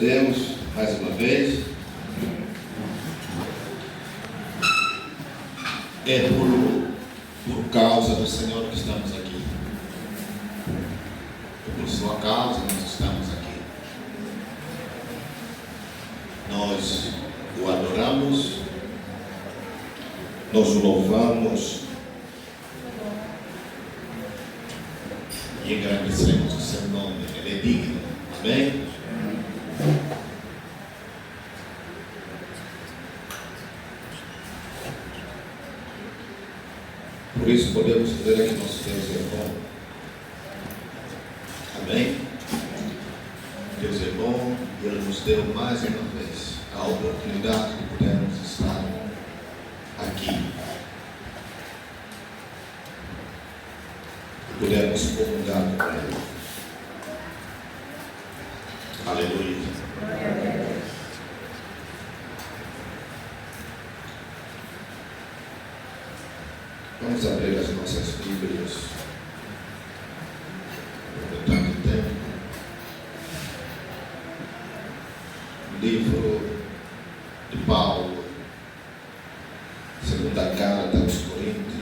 Deus mais uma vez. É por causa do Senhor que estamos aqui. Por sua causa nós estamos aqui. Nós o adoramos, nós o louvamos e engrandecemos o seu nome. Ele é digno. Amém? Por isso podemos dizer que nosso Deus é bom. Amém? Deus é bom e Ele nos deu mais uma vez a oportunidade de podermos estar aqui. E podermos comungar com Ele. Aleluia. Vamos abrir as nossas Bíblias. Aproveitando o tempo. Livro de Paulo, segunda carta aos Coríntios.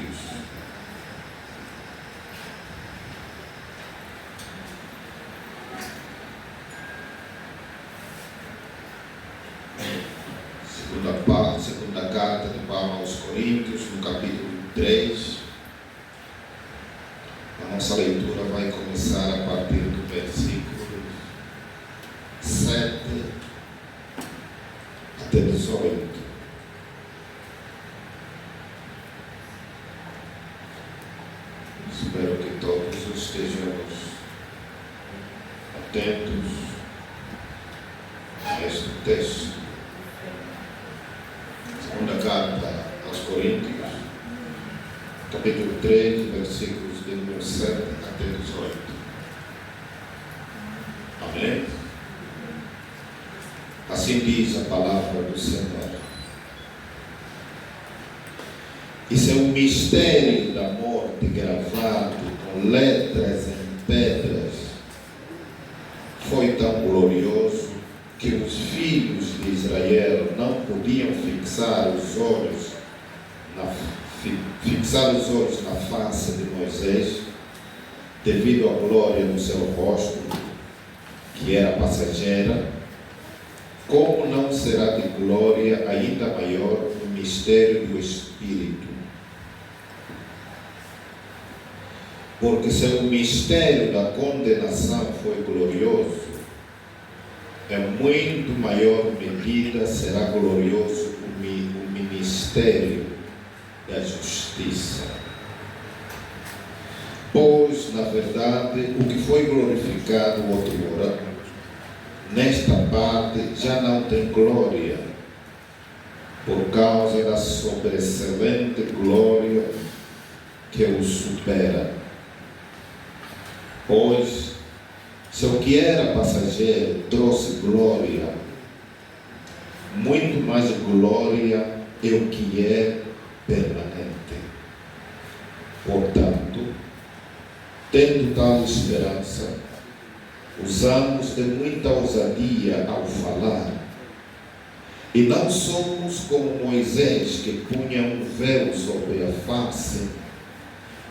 Segunda carta de Paulo aos Coríntios, no capítulo 3. A nossa leitura vai começar a partir do versículo 7 até 18. Espero que todos estejamos atentos a este texto. Segunda carta aos Coríntios, capítulo 3, versículos de número 7 até 18. Amém? Assim diz a palavra do Senhor. Isso é um mistério da morte gravado com letras em pedras. Foi tão glorioso que os filhos de Israel não podiam fixar os olhos na face de Moisés, devido à glória do seu rosto, que era passageira. Como não será de glória ainda maior o mistério do Espírito? Porque se o mistério da condenação foi glorioso, em muito maior medida será glorioso o ministério da justiça. Pois, na verdade, o que foi glorificado outrora, nesta parte já não tem glória, por causa da sobreexcelente glória que o supera. Pois, se o que era passageiro trouxe glória, muito mais glória é o que é permanente. Portanto, tendo tal esperança, usamos de muita ousadia ao falar, e não somos como Moisés, que punha um véu sobre a face,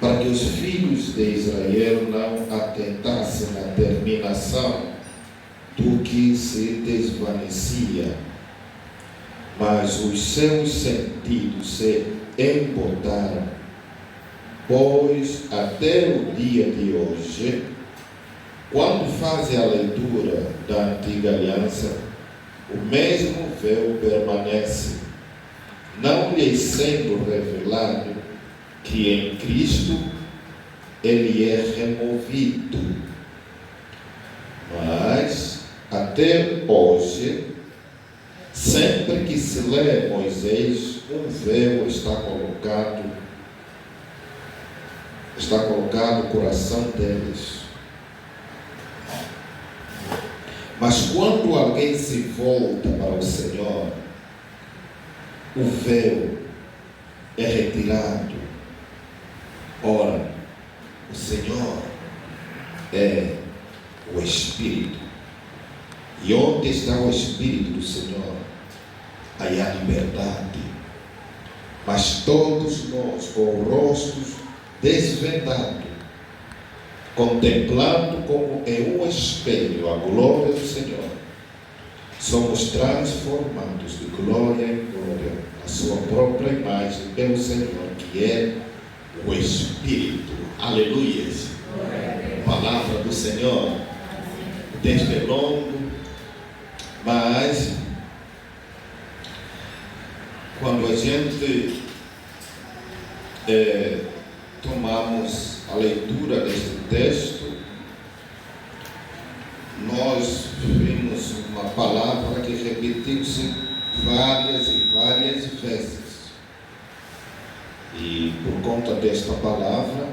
para que os filhos de Israel não atentassem à terminação do que se desvanecia, mas os seus sentidos se embotaram, pois até o dia de hoje, quando fazem a leitura da antiga aliança, o mesmo véu permanece, não lhes sendo revelado que em Cristo ele é removido. Mas até hoje, sempre que se lê Moisés, um véu está colocado no coração deles. Mas quando alguém se volta para o Senhor, o véu é retirado. Ora, o Senhor é o Espírito. E onde onde está o Espírito do Senhor, aí há liberdade. Mas todos nós, com rostos desvendados, contemplando como em um espelho a glória do Senhor, somos transformados de glória em glória, a sua própria imagem pelo Senhor, que é o Espírito. Aleluia! Palavra do Senhor. O texto é longo, mas quando a gente tomamos a leitura deste texto, nós vimos uma palavra que repetiu-se várias e várias vezes. E por conta desta palavra,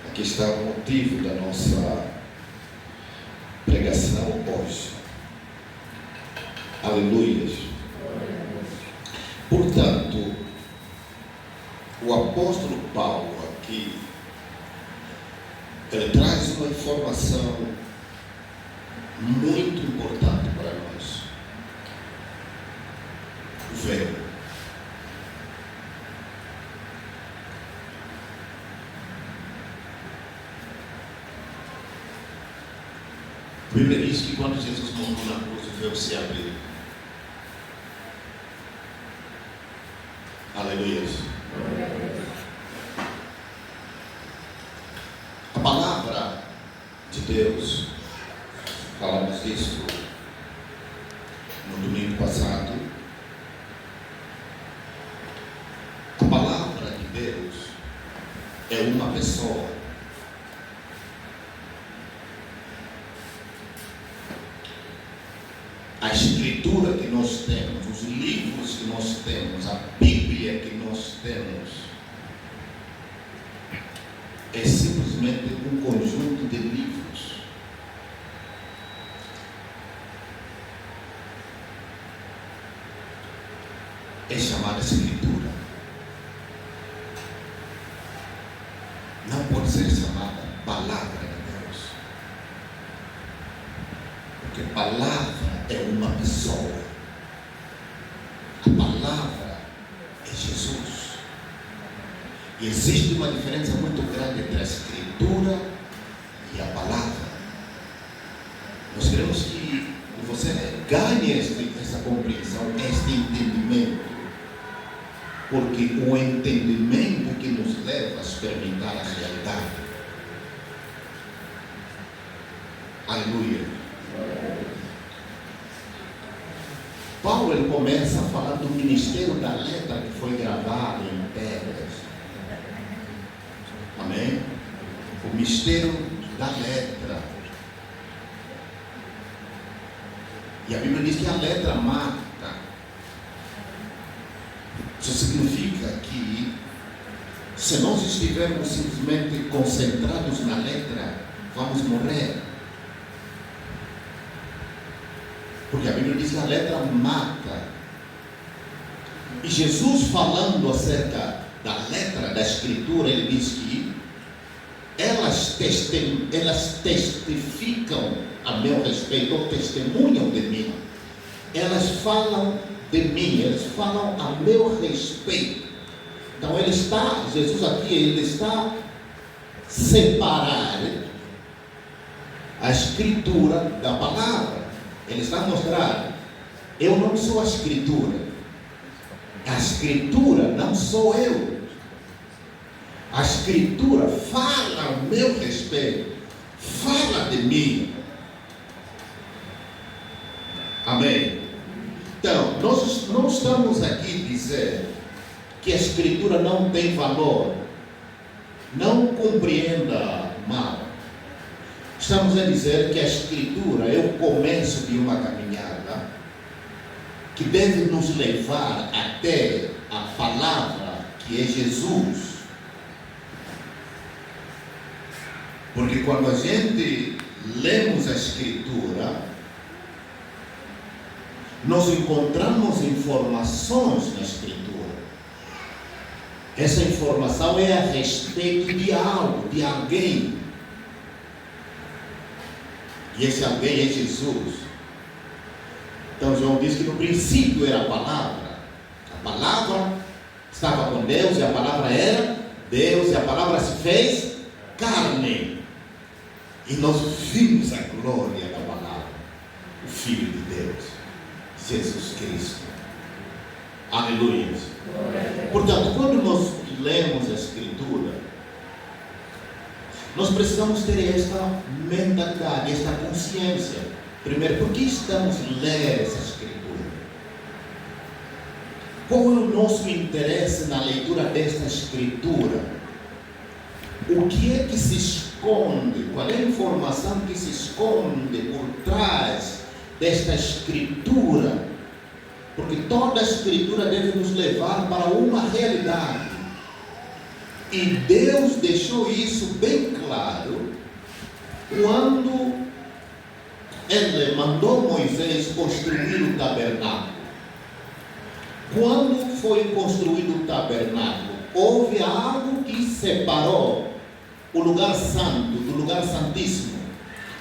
aqui está o motivo da nossa pregação hoje. Aleluia. Portanto, o apóstolo Paulo aqui, ele traz uma informação muito importante para nós. O véu. A Bíblia diz que quando Jesus morreu na cruz, o véu se abriu. Aleluia. A palavra de Deus, falamos disso no domingo passado. A palavra de Deus é uma pessoa. A escritura que nós temos, os livros que nós temos, a Bíblia que nós temos, é simplesmente um conjunto de livros. É chamada escritura. Não pode ser chamada palavra de Deus, porque palavra é uma pessoa. A palavra é Jesus. E existe uma diferença muito grande entre a escritura e a palavra. Nós queremos que você ganhe essa compreensão, este entendimento, porque o entendimento que nos leva a experimentar a realidade. Aleluia. Paulo, ele começa a falar do ministério da letra que foi gravado em pedras. Amém? O mistério da letra. E a Bíblia diz que a letra mata. Isso significa que, se nós estivermos simplesmente concentrados na letra, vamos morrer. Porque a Bíblia diz que a letra mata. E Jesus, falando acerca da letra da Escritura, ele diz que elas testificam a meu respeito, ou testemunham de mim. Elas falam de mim, elas falam a meu respeito. Então Jesus aqui, ele está separando a Escritura da palavra. Ele está mostrando, eu não sou a Escritura. A Escritura não sou eu. A Escritura fala ao meu respeito, fala de mim. Amém? Então, nós não estamos aqui a dizer que a Escritura não tem valor. Não compreenda mal. Estamos a dizer que a Escritura é o começo de uma caminhada que deve nos levar até a palavra que é Jesus. Porque quando a gente lemos a Escritura, nós encontramos informações na Escritura. Essa informação é a respeito de algo, de alguém. E esse alguém é Jesus. Então João diz que no princípio era a palavra estava com Deus e a palavra era Deus, e a palavra se fez carne, e nós vimos a glória da palavra, o Filho de Deus, Jesus Cristo. Aleluia. Portanto, quando nós lemos a Escritura, nós precisamos ter esta mentalidade, esta consciência. Primeiro, por que estamos a ler essa Escritura? Qual é o nosso interesse na leitura desta Escritura? O que é que se esconde? Qual é a informação que se esconde por trás desta Escritura? Porque toda a Escritura deve nos levar para uma realidade. E Deus deixou isso bem claro quando Ele mandou Moisés construir o tabernáculo. Quando foi construído o tabernáculo, houve algo que separou o lugar santo do lugar santíssimo.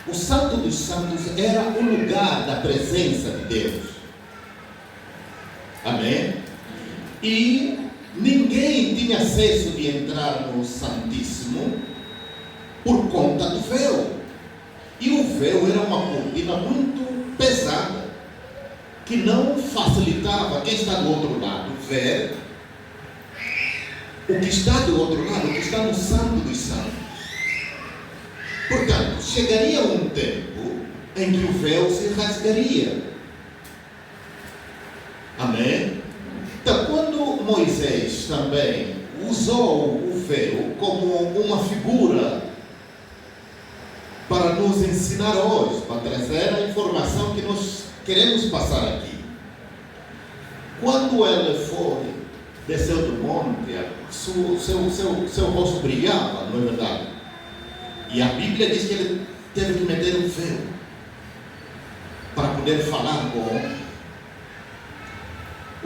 O Santo dos Santos era o lugar da presença de Deus. Amém? E ninguém tinha acesso de entrar no Santíssimo por conta do véu. E o véu era uma cortina muito pesada, que não facilitava quem está do outro lado ver o que está do outro lado, o que está no Santo dos Santos. Portanto, chegaria um tempo em que o véu se rasgaria. Amém? Então, quando Moisés também usou o véu como uma figura para nos ensinar hoje, para trazer a informação que nós queremos passar aqui. Quando ele foi, desceu do monte, seu rosto brilhava, não é verdade? E a Bíblia diz que ele teve que meter um véu para poder falar com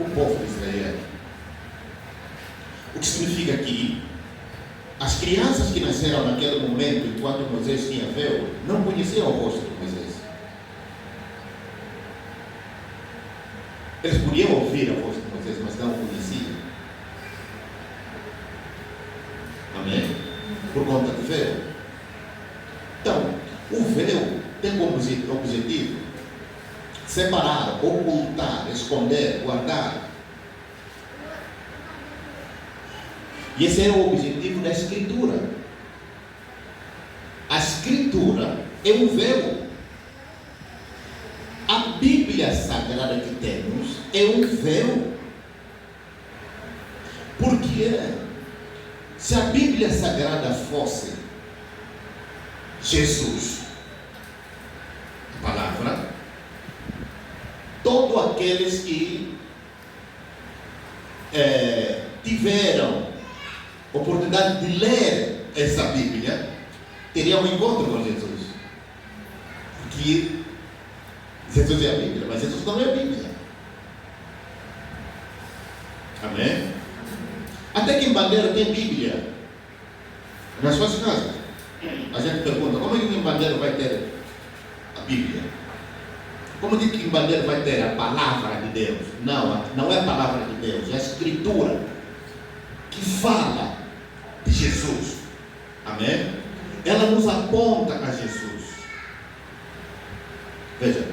o povo de Israel. O que significa que as crianças que nasceram naquele momento, enquanto Moisés tinha véu, não conheciam o rosto de Moisés. Eles podiam ouvir a voz de Moisés, mas não o conheciam. Amém? Por conta do véu. Então, o véu tem como objetivo separar, ocultar, esconder, guardar. E esse é o objetivo da Escritura. A Escritura é um véu. A Bíblia Sagrada que temos é um véu. Porque se a Bíblia Sagrada fosse Jesus, a palavra, todos aqueles que tiveram oportunidade de ler essa Bíblia teriam um encontro com Jesus. Porque Jesus é a Bíblia, mas Jesus não é a Bíblia. Amém? Até que em Bandeira tem Bíblia nas suas casas. A gente pergunta, como é que em Bandeira vai ter a Bíblia? Como é que em Bandeira vai ter a palavra de Deus? Não, não é a palavra de Deus, é a Escritura que fala de Jesus. Amém? Ela nos aponta a Jesus. Veja,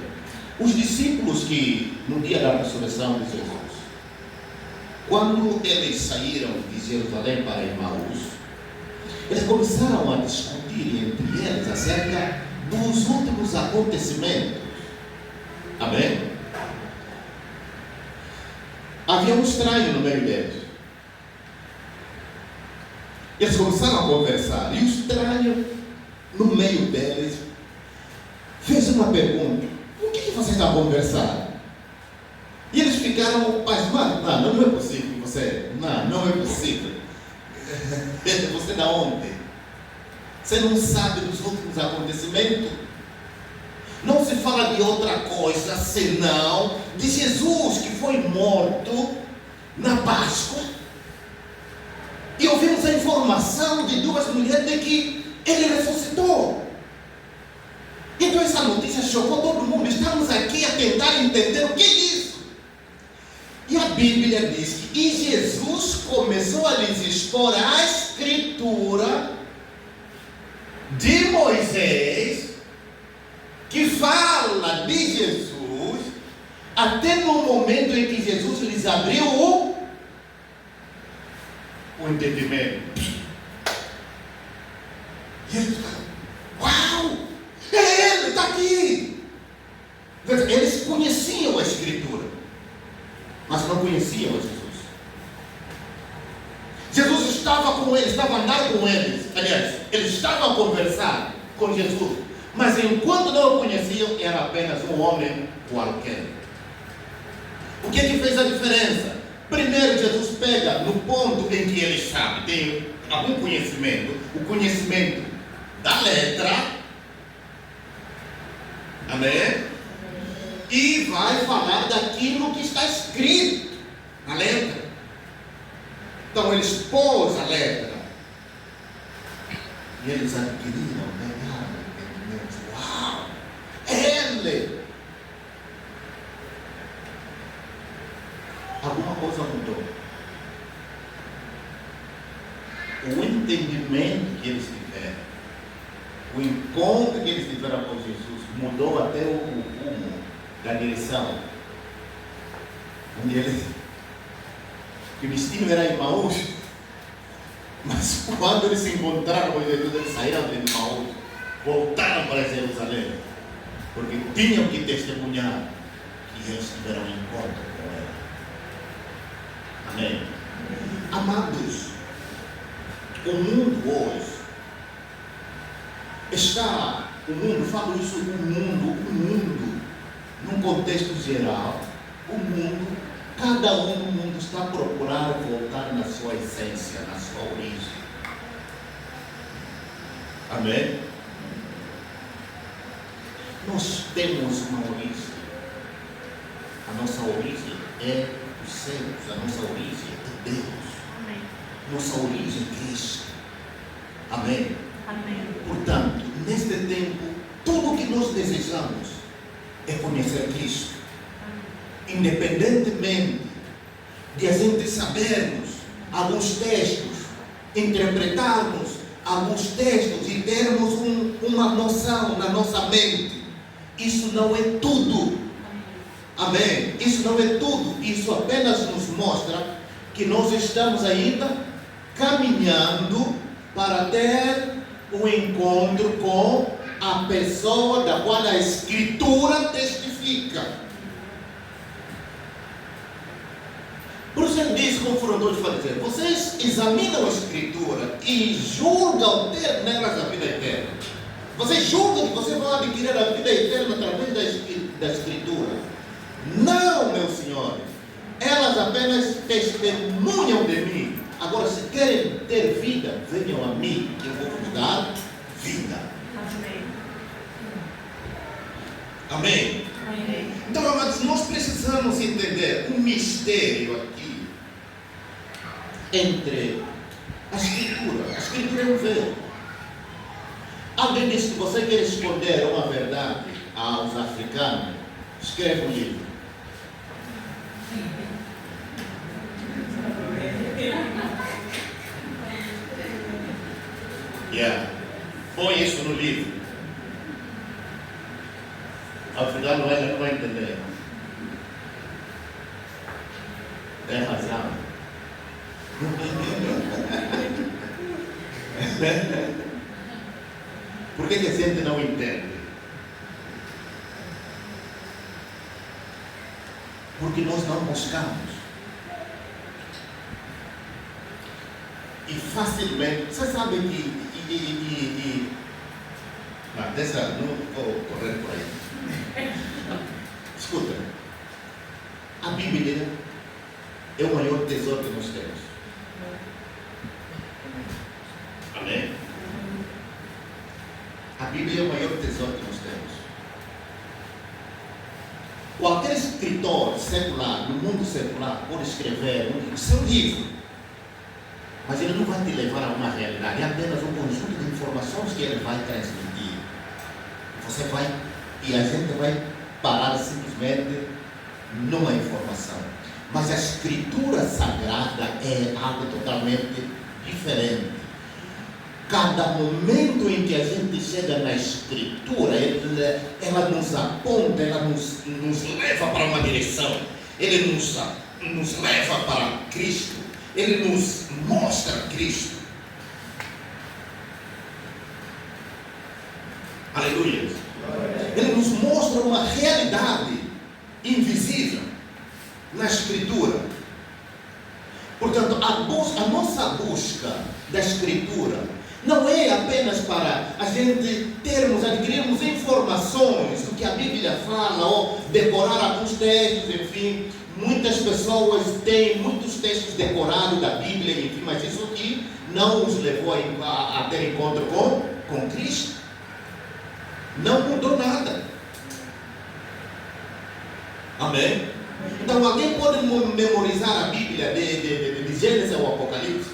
os discípulos que no dia da ressurreição de Jesus, quando eles saíram de Jerusalém para Emaús, eles começaram a discutir entre eles acerca dos últimos acontecimentos. Amém? Havia um estranho no meio deles. Eles começaram a conversar, e o estranho no meio deles fez uma pergunta: o que vocês estão a conversar? E eles ficaram pasmados. Não é possível você. Não é possível. Você da onde? Você não sabe dos últimos acontecimentos? Não se fala de outra coisa senão de Jesus que foi morto na Páscoa. E ouvimos a informação de duas mulheres de que ele ressuscitou. Então essa notícia notícia chocou todo mundo. Estamos aqui a tentar entender o que é isso. E a Bíblia diz que e Jesus começou a lhes expor a escritura de Moisés, que fala de Jesus, até no momento em que Jesus lhes abriu o entendimento. E eles falam: uau, é ele, está aqui. Eles conheciam a escritura, mas não conheciam a Jesus. Jesus estava com eles, estava andando com eles. Aliás, eles estavam a conversar com Jesus, mas enquanto não o conheciam, era apenas um homem qualquer. O que é que fez a diferença? Primeiro, Jesus pega no ponto em que ele sabe, tem algum conhecimento, o conhecimento da letra, amém? E vai falar daquilo que está escrito na letra. Então ele expôs a letra e eles adquiriram, ganharam entendimento. Uau, ele! Alguma coisa mudou. O entendimento que eles tiveram, o encontro que eles tiveram com Jesus, mudou até o rumo da direção. Onde eles, que o destino era Emaús, mas quando eles se encontraram com Jesus, eles saíram de Emaús, voltaram para Jerusalém, porque tinham que testemunhar que eles tiveram um encontro com ele. Amém? Amados, o mundo hoje está, falo isso, o mundo, num contexto geral, cada um no mundo está a procurar voltar na sua essência, na sua origem. Amém? Nós temos uma origem. A nossa origem é os céus, a nossa origem é Deus. Amém. Nossa origem é Cristo. Amém? Amém. Portanto, neste tempo, tudo o que nós desejamos é conhecer Cristo. Amém. Independentemente de a gente sabermos alguns textos, interpretarmos alguns textos e termos uma noção na nossa mente, isso não é tudo. Amém? Isso não é tudo. Isso apenas nos mostra que nós estamos ainda caminhando para ter um encontro com a pessoa da qual a Escritura testifica. Por isso ele diz, confrontou os fariseus: vocês examinam a Escritura e julgam ter nelas a vida eterna. Vocês julgam que vocês vão adquirir a vida eterna através da Escritura. Não, meus senhores, elas apenas testemunham de mim. Agora, se querem ter vida, venham a mim, que eu vou vos dar vida. Amém. Amém? Amém. Então, amados, nós precisamos entender um mistério aqui entre a Escritura. A Escritura é um véu. Alguém disse que você quer esconder uma verdade aos africanos, escreve um livro. Põe isso no livro. O africano não vai entender. Tem razão. Por que a gente não entende? Porque nós não buscamos. E facilmente, você sabe que não vou correr por aí. Escuta, a Bíblia é o maior tesouro que nós temos. Amém? A Bíblia é o maior tesouro que nós temos. Qualquer escritor secular, no mundo secular, pode escrever o seu livro, mas ele não vai te levar a uma realidade, é apenas um conjunto de informações que ele vai transmitir. Você vai E a gente vai parar simplesmente numa informação. Mas a Escritura Sagrada é algo totalmente diferente. Cada momento em que a gente chega na Escritura, ela nos aponta, ela nos leva para uma direção. Ele nos leva para Cristo. Ele nos mostra Cristo. Aleluia. Ele nos mostra uma realidade invisível na Escritura. Portanto, a nossa busca da Escritura não é apenas para a gente adquirirmos informações do que a Bíblia fala, ou decorar alguns textos, enfim. Muitas pessoas têm muitos textos decorados da Bíblia, enfim, mas isso aqui não os levou a ter encontro com Cristo. Não mudou nada. Amém? Então alguém pode memorizar a Bíblia de Gênesis ao Apocalipse?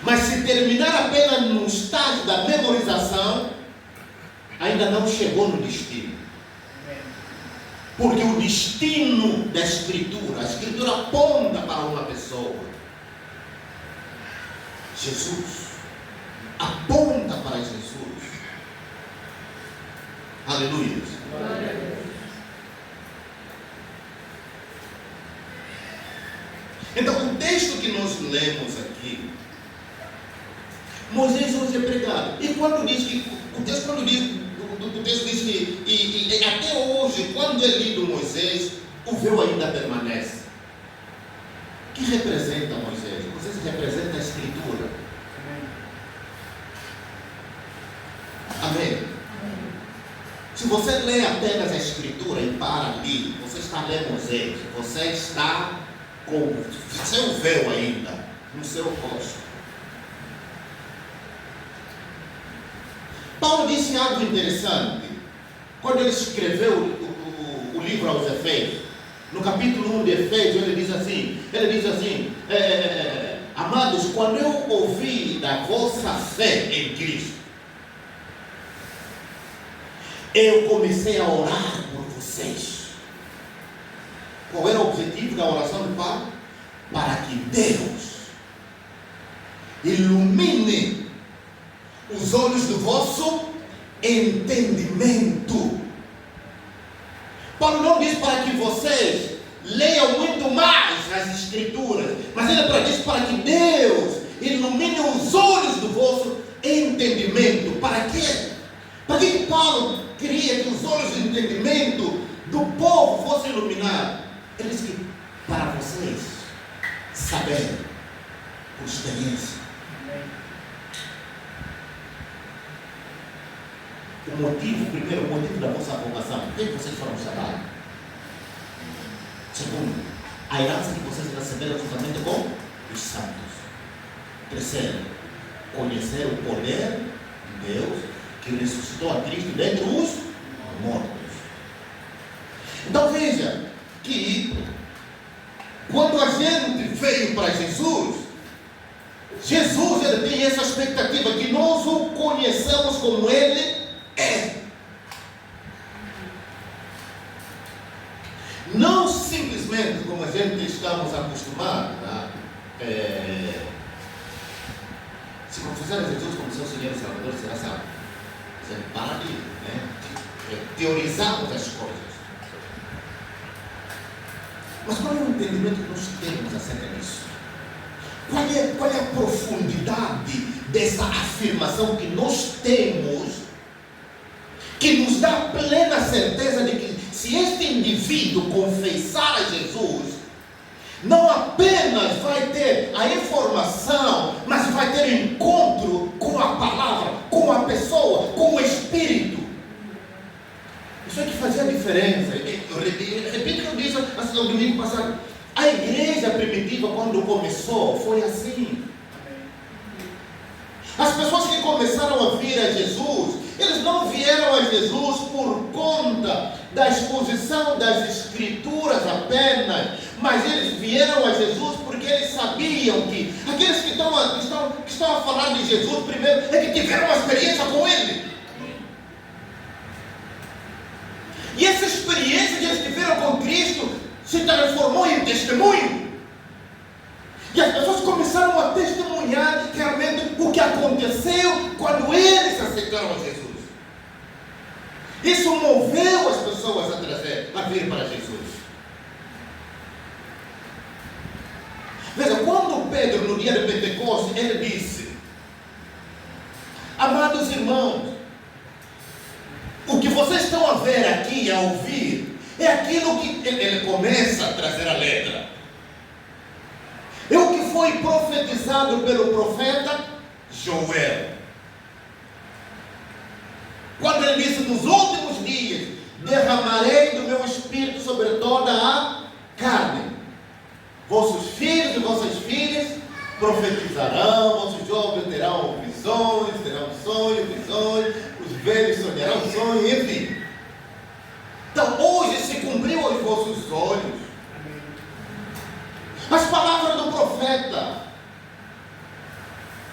Mas se terminar apenas no estágio da memorização, ainda não chegou no destino. Porque o destino da Escritura, a Escritura aponta para uma pessoa. Jesus. Aponta para Jesus. Aleluia. Então o texto que nós lemos aqui, Moisés hoje é pregado. E quando diz que o texto diz que e até hoje, quando é lido Moisés, o véu ainda permanece. O que representa Moisés? Moisés representa a Escritura. Amém? Se você lê apenas a Escritura e para ali, você está lendo Moisés. Você está com seu véu ainda no seu rosto. Paulo disse algo interessante quando ele escreveu o livro aos Efésios. No capítulo 1 de Efésios ele diz assim, amados, quando eu ouvi da vossa fé em Cristo, eu comecei a orar por vocês. Qual era o objetivo da oração de Paulo? Para que Deus ilumine os olhos do vosso entendimento. Paulo não diz para que vocês leiam muito mais as Escrituras, mas ele diz para que Deus ilumine os olhos do vosso entendimento. Para quê? Para que Paulo queria que os olhos de entendimento do povo fossem iluminados? Ele diz que para vocês saberem por experiência. Primeiro, o motivo da vossa vocação. Por que vocês foram chamados? Segundo, a herança que vocês receberam juntamente com os santos. Terceiro, conhecer o poder de Deus que ressuscitou a Cristo dentre os mortos. Então veja que quando a gente veio para Jesus ele tem essa expectativa que nós o conheçamos como Ele é. Não simplesmente como a gente estamos acostumados, tá? Se confessar a Jesus como seu Senhor e Salvador, será salvo. Você para de teorizarmos as coisas. Mas qual é o entendimento que nós temos acerca disso? Qual é a profundidade dessa afirmação que nós temos, que nos dá plena certeza de que se este indivíduo confessar a Jesus, não apenas vai ter a informação, mas vai ter encontro com a palavra, com a pessoa, com o Espírito. Isso é que fazia a diferença. Eu repito o que eu disse no domingo passado. A igreja primitiva, quando começou, foi assim. As pessoas que começaram a vir a Jesus, eles não vieram a Jesus por conta da exposição das Escrituras apenas, mas eles vieram a Jesus porque porque eles sabiam que aqueles que estão a falar de Jesus primeiro é que tiveram uma experiência com Ele. E essa experiência que eles tiveram com Cristo se transformou em testemunho. E as pessoas começaram a testemunhar realmente o que aconteceu quando eles aceitaram a Jesus. Isso moveu as pessoas a vir para Jesus. Veja, quando Pedro, no dia de Pentecostes, ele disse: amados irmãos, o que vocês estão a ver aqui, a ouvir, é aquilo que ele começa a trazer a letra. É o que foi profetizado pelo profeta Joel. Quando ele disse: nos últimos dias derramarei do meu espírito sobre toda a carne. Vossos filhos e vossas filhas profetizarão, vossos jovens terão visões, terão sonhos, visões, os velhos sonharão sonhos, enfim. Então hoje se cumpriu aos vossos olhos as palavras do profeta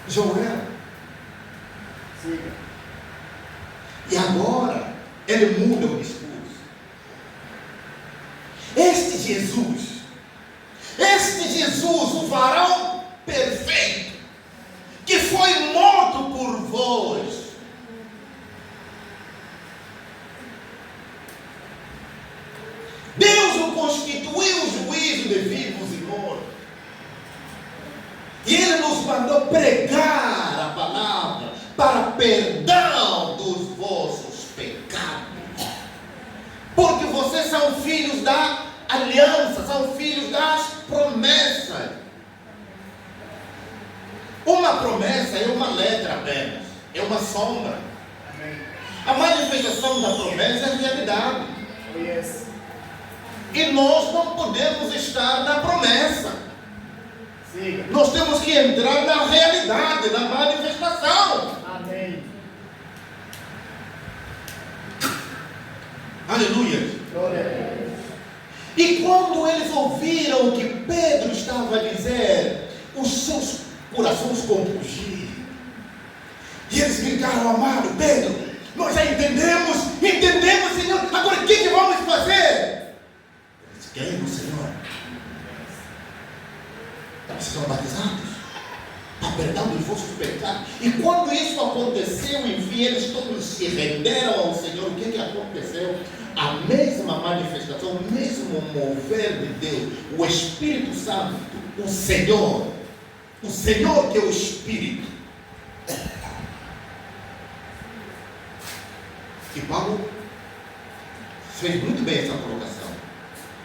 Joel. Siga. E agora ele muda o discurso. Este Jesus, o varão perfeito, que foi morto por vós, Deus o constituiu juízo de vivos e mortos. E Ele nos mandou pregar a palavra para perdão dos vossos pecados. Porque vocês são filhos da aliança, são filhos das promessas. Uma promessa é uma letra apenas, é uma sombra. A manifestação da promessa é a realidade. Oh, yes. E nós não podemos estar na promessa. Siga. Nós temos que entrar na realidade, na manifestação. Amém. Aleluia. Glória a Deus. E quando eles ouviram o que Pedro estava a dizer, os seus corações compungiram. E eles gritaram: amado Pedro, nós já entendemos, Senhor, agora o que vamos fazer? Eles creem no Senhor. Serão batizados para perdão dos vossos pecados. E quando isso aconteceu, enfim, eles todos se renderam ao Senhor. O que aconteceu? A mesma manifestação, o mesmo mover de Deus, o Espírito Santo, o Senhor que é o Espírito. E Paulo fez muito bem essa colocação,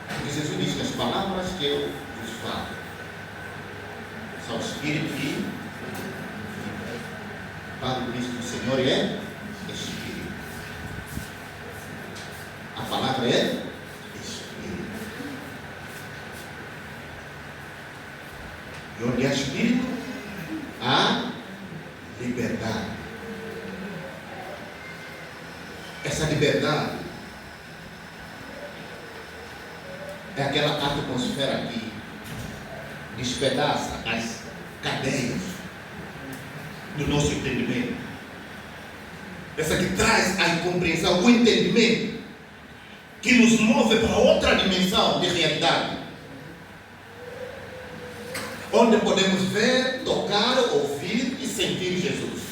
porque Jesus disse: as palavras que eu vos falo são Espírito e vida. Paulo disse que o Senhor é Espírito. A palavra é Espírito. E onde há Espírito, há liberdade. Essa liberdade é aquela atmosfera que despedaça as cadeias do nosso entendimento. Essa que traz a compreensão, o entendimento, que nos move para outra dimensão de realidade, onde podemos ver, tocar, ouvir e sentir Jesus.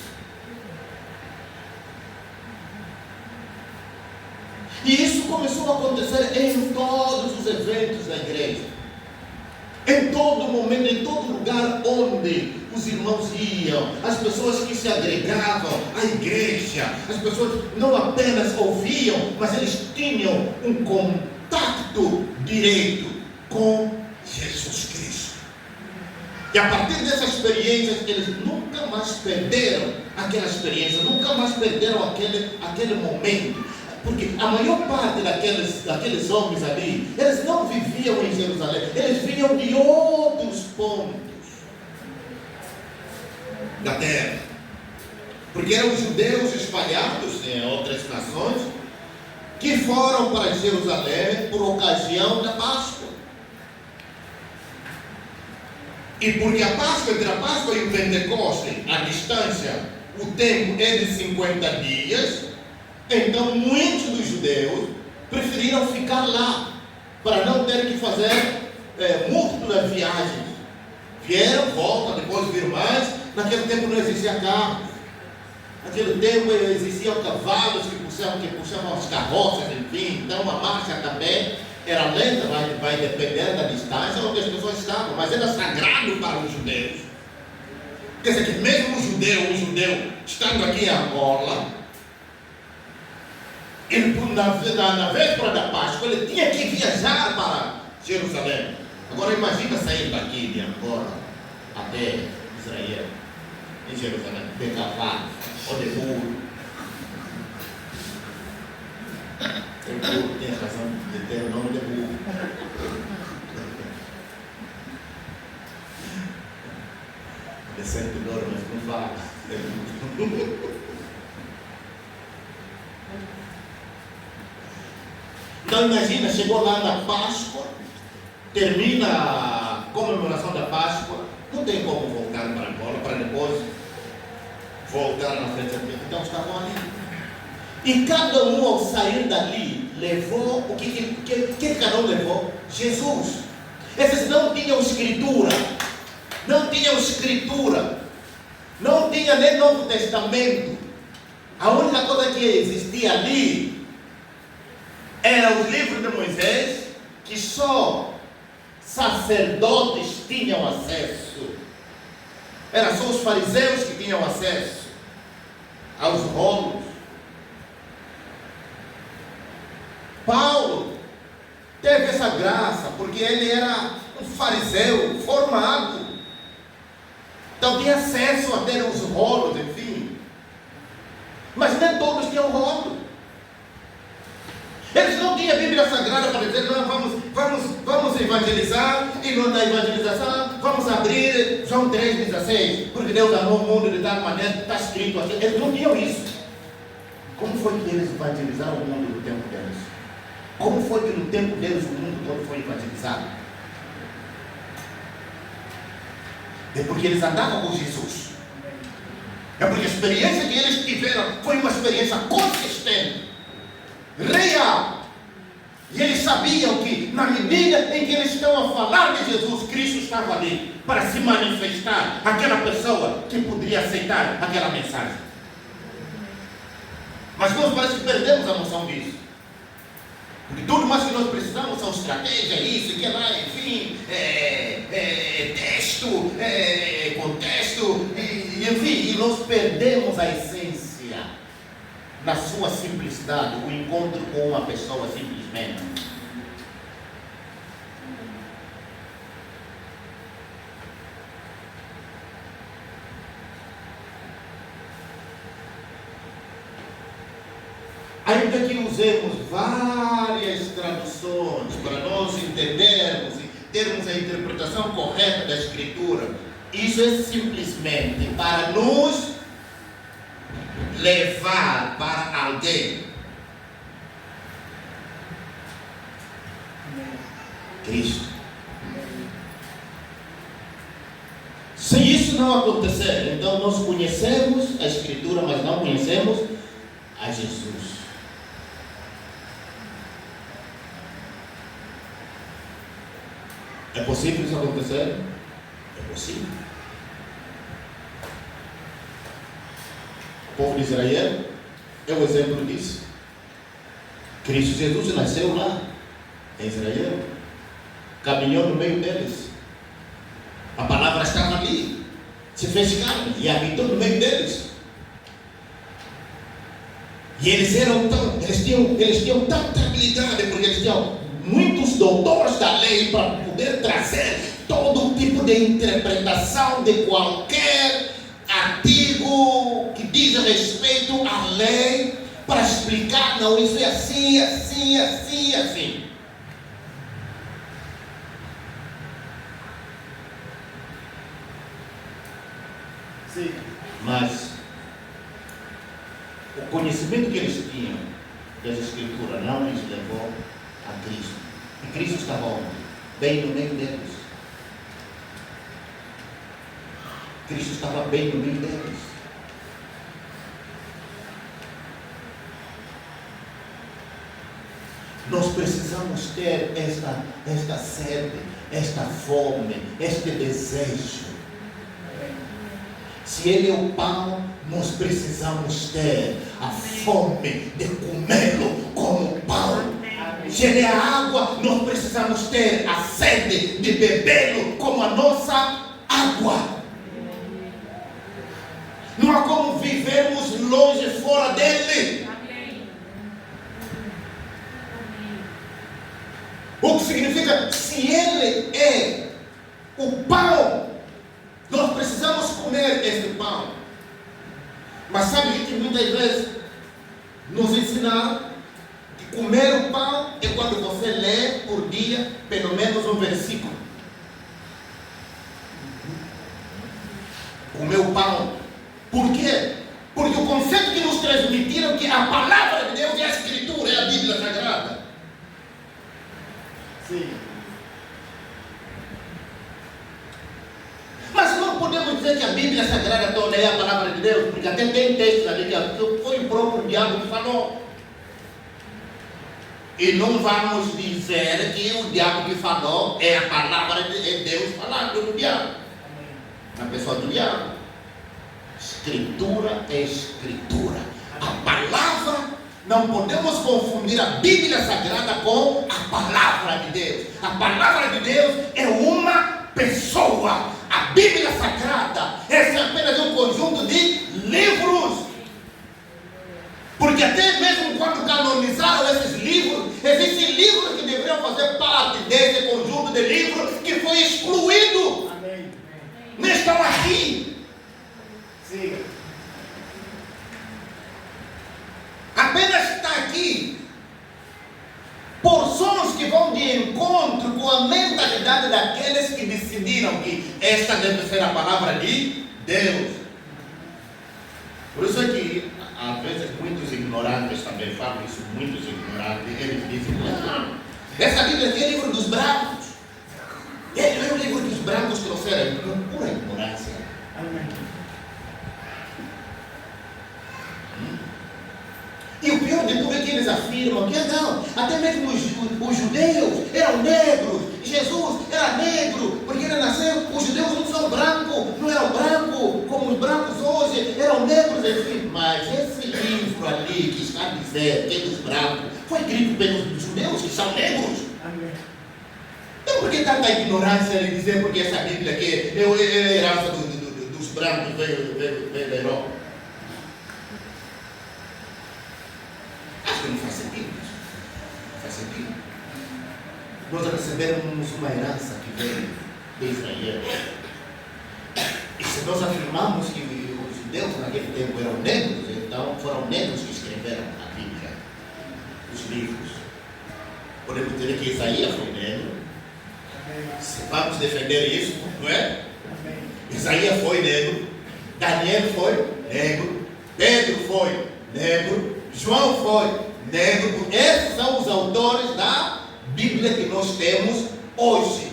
E isso começou a acontecer em todos os eventos da igreja. Em todo momento, em todo lugar onde os irmãos iam, as pessoas que se agregavam à igreja, as pessoas não apenas ouviam, mas eles tinham um contato direto com Jesus Cristo. E a partir dessa experiência, eles nunca mais perderam aquela experiência, nunca mais perderam aquele momento. Porque a maior parte daqueles homens ali, eles não viviam em Jerusalém, eles vinham de outros pontos da terra. Porque eram judeus espalhados em outras nações, que foram para Jerusalém por ocasião da Páscoa. E porque a Páscoa, entre a Páscoa e o Pentecoste, a distância, o tempo é de 50 dias, então muitos dos judeus preferiram ficar lá, para não ter que fazer múltiplas viagens. Vieram, voltam, depois vir mais. Naquele tempo não existia carro. Naquele tempo existiam cavalos que puxavam as carroças, enfim. Então uma marcha também era lenta, vai depender da distância onde as pessoas estavam, mas era sagrado para os judeus. Quer dizer que mesmo o judeu estando aqui em Angola, ele, na véspera da Páscoa, ele tinha que viajar para Jerusalém. Agora imagina sair daqui de Angola até Israel, em Jerusalém, de cavalo ou de burro. O burro tem razão de ter o nome de burro. É sempre dor, mas não fala. Então imagina, chegou lá na Páscoa, termina a comemoração da Páscoa, não tem como voltar para Angola, para depois voltar na frente da Então estavam ali. E cada um ao sair dali, levou, o que cada um levou? Jesus. Esses não tinham escritura, não tinha nem Novo Testamento. A única coisa que existia ali eram os livros de Moisés, que só sacerdotes tinham acesso. Eram só os fariseus que tinham acesso aos rolos. Paulo teve essa graça, porque ele era um fariseu formado. Então tinha acesso a ter os rolos, enfim. Mas nem todos tinham rolo. Eles não tinham a Bíblia Sagrada para dizer, não, vamos evangelizar, e na evangelização vamos abrir João 3,16, porque Deus amou o mundo de tal maneira que está escrito aqui. Eles não tinham isso. Como foi que eles evangelizaram o mundo no tempo deles? Como foi que no tempo deles o mundo todo foi evangelizado? É porque eles andavam com Jesus. É porque a experiência que eles tiveram foi uma experiência consistente, real. E eles sabiam que na medida em que eles estão a falar de Jesus, Cristo estava ali para se manifestar aquela pessoa que poderia aceitar aquela mensagem. Mas nós parece que perdemos a noção disso. Porque tudo mais que nós precisamos são estratégia, isso, que lá, enfim, texto, contexto, enfim, e nós perdemos a essência na sua simplicidade, o encontro com uma pessoa simplesmente. Ainda que usemos várias traduções para nós entendermos e termos a interpretação correta da Escritura, isso é simplesmente para nos levar para alguém. Cristo. Se isso não acontecer, então nós conhecemos a Escritura, mas não conhecemos a Jesus. É possível isso acontecer? É possível. O povo de Israel é o exemplo disso. Cristo Jesus nasceu lá, em Israel, caminhou no meio deles. A palavra estava ali, se fez carne e habitou no meio deles. E eles tinham tanta habilidade, porque eles tinham muitos doutores da lei para poder trazer todo tipo de interpretação de qualquer artigo que diz respeito à lei, para explicar, não, isso é assim, assim, assim, assim. Sim. Mas o conhecimento que eles tinham das Escrituras não lhes levou a Cristo. E Cristo estava onde? Bem no meio deles. Cristo estava bem no meio deles. Nós precisamos ter esta sede, esta fome, este desejo. Se Ele é o pão, nós precisamos ter a fome de comê-lo como pão. Se Ele é a água, nós precisamos ter a sede de bebê-lo como a nossa água. Não há como vivermos longe, fora dele. O que significa, se Ele é o pão, nós precisamos comer esse pão. Mas sabe que muitas vezes nos ensinaram que comer o pão é quando você lê por dia pelo menos um versículo. Comer o pão. Por quê? Porque o conceito que nos transmitiram é que a palavra de Deus é a Escritura, é a Bíblia Sagrada. Sim. Mas não podemos dizer que a Bíblia Sagrada toda é a palavra de Deus, porque até tem textos ali que foi o próprio diabo que falou. E não vamos dizer que o diabo que falou é a palavra de Deus falando no diabo. Na pessoa do diabo. Escritura é Escritura. A palavra, não podemos confundir a Bíblia Sagrada com a palavra de Deus. A palavra de Deus é uma pessoa. A Bíblia Sagrada é apenas um conjunto de livros. Porque até mesmo quando canonizaram esses livros, existem livros que deveriam fazer parte desse conjunto de livros que foi excluído. Amém. Não estão aqui. Siga. Apenas está aqui porções que vão de encontro com a mentalidade daqueles que decidiram que esta deve ser a palavra de Deus. Por isso é que às vezes muitos ignorantes também falam isso, muitos ignorantes, eles dizem, não, essa Bíblia aqui é livro dos brancos. Ele não é o livro dos brancos trouxeram, pura ignorância. Amém. E o pior de tudo é que eles afirmam que não, até mesmo os judeus eram negros, Jesus era negro, porque ele nasceu, os judeus não são brancos, não eram brancos como os brancos hoje, eram negros, enfim. Mas esse livro ali que está a dizer que é dos brancos, foi escrito pelos judeus que são negros. Amém. Então por que tanta ignorância de dizer porque essa Bíblia aqui é a herança dos brancos veio da Europa? Acho que não faz sentido. Não faz sentido. Nós recebemos uma herança que veio de Israel. E se nós afirmamos que os judeus naquele tempo eram negros, então foram negros que escreveram a Bíblia, os livros. Podemos dizer que Isaías foi negro. Se vamos defender isso, não é? Amém. Isaías foi negro, Daniel foi negro, Pedro foi negro, João foi negro. Esses são os autores da Bíblia que nós temos hoje.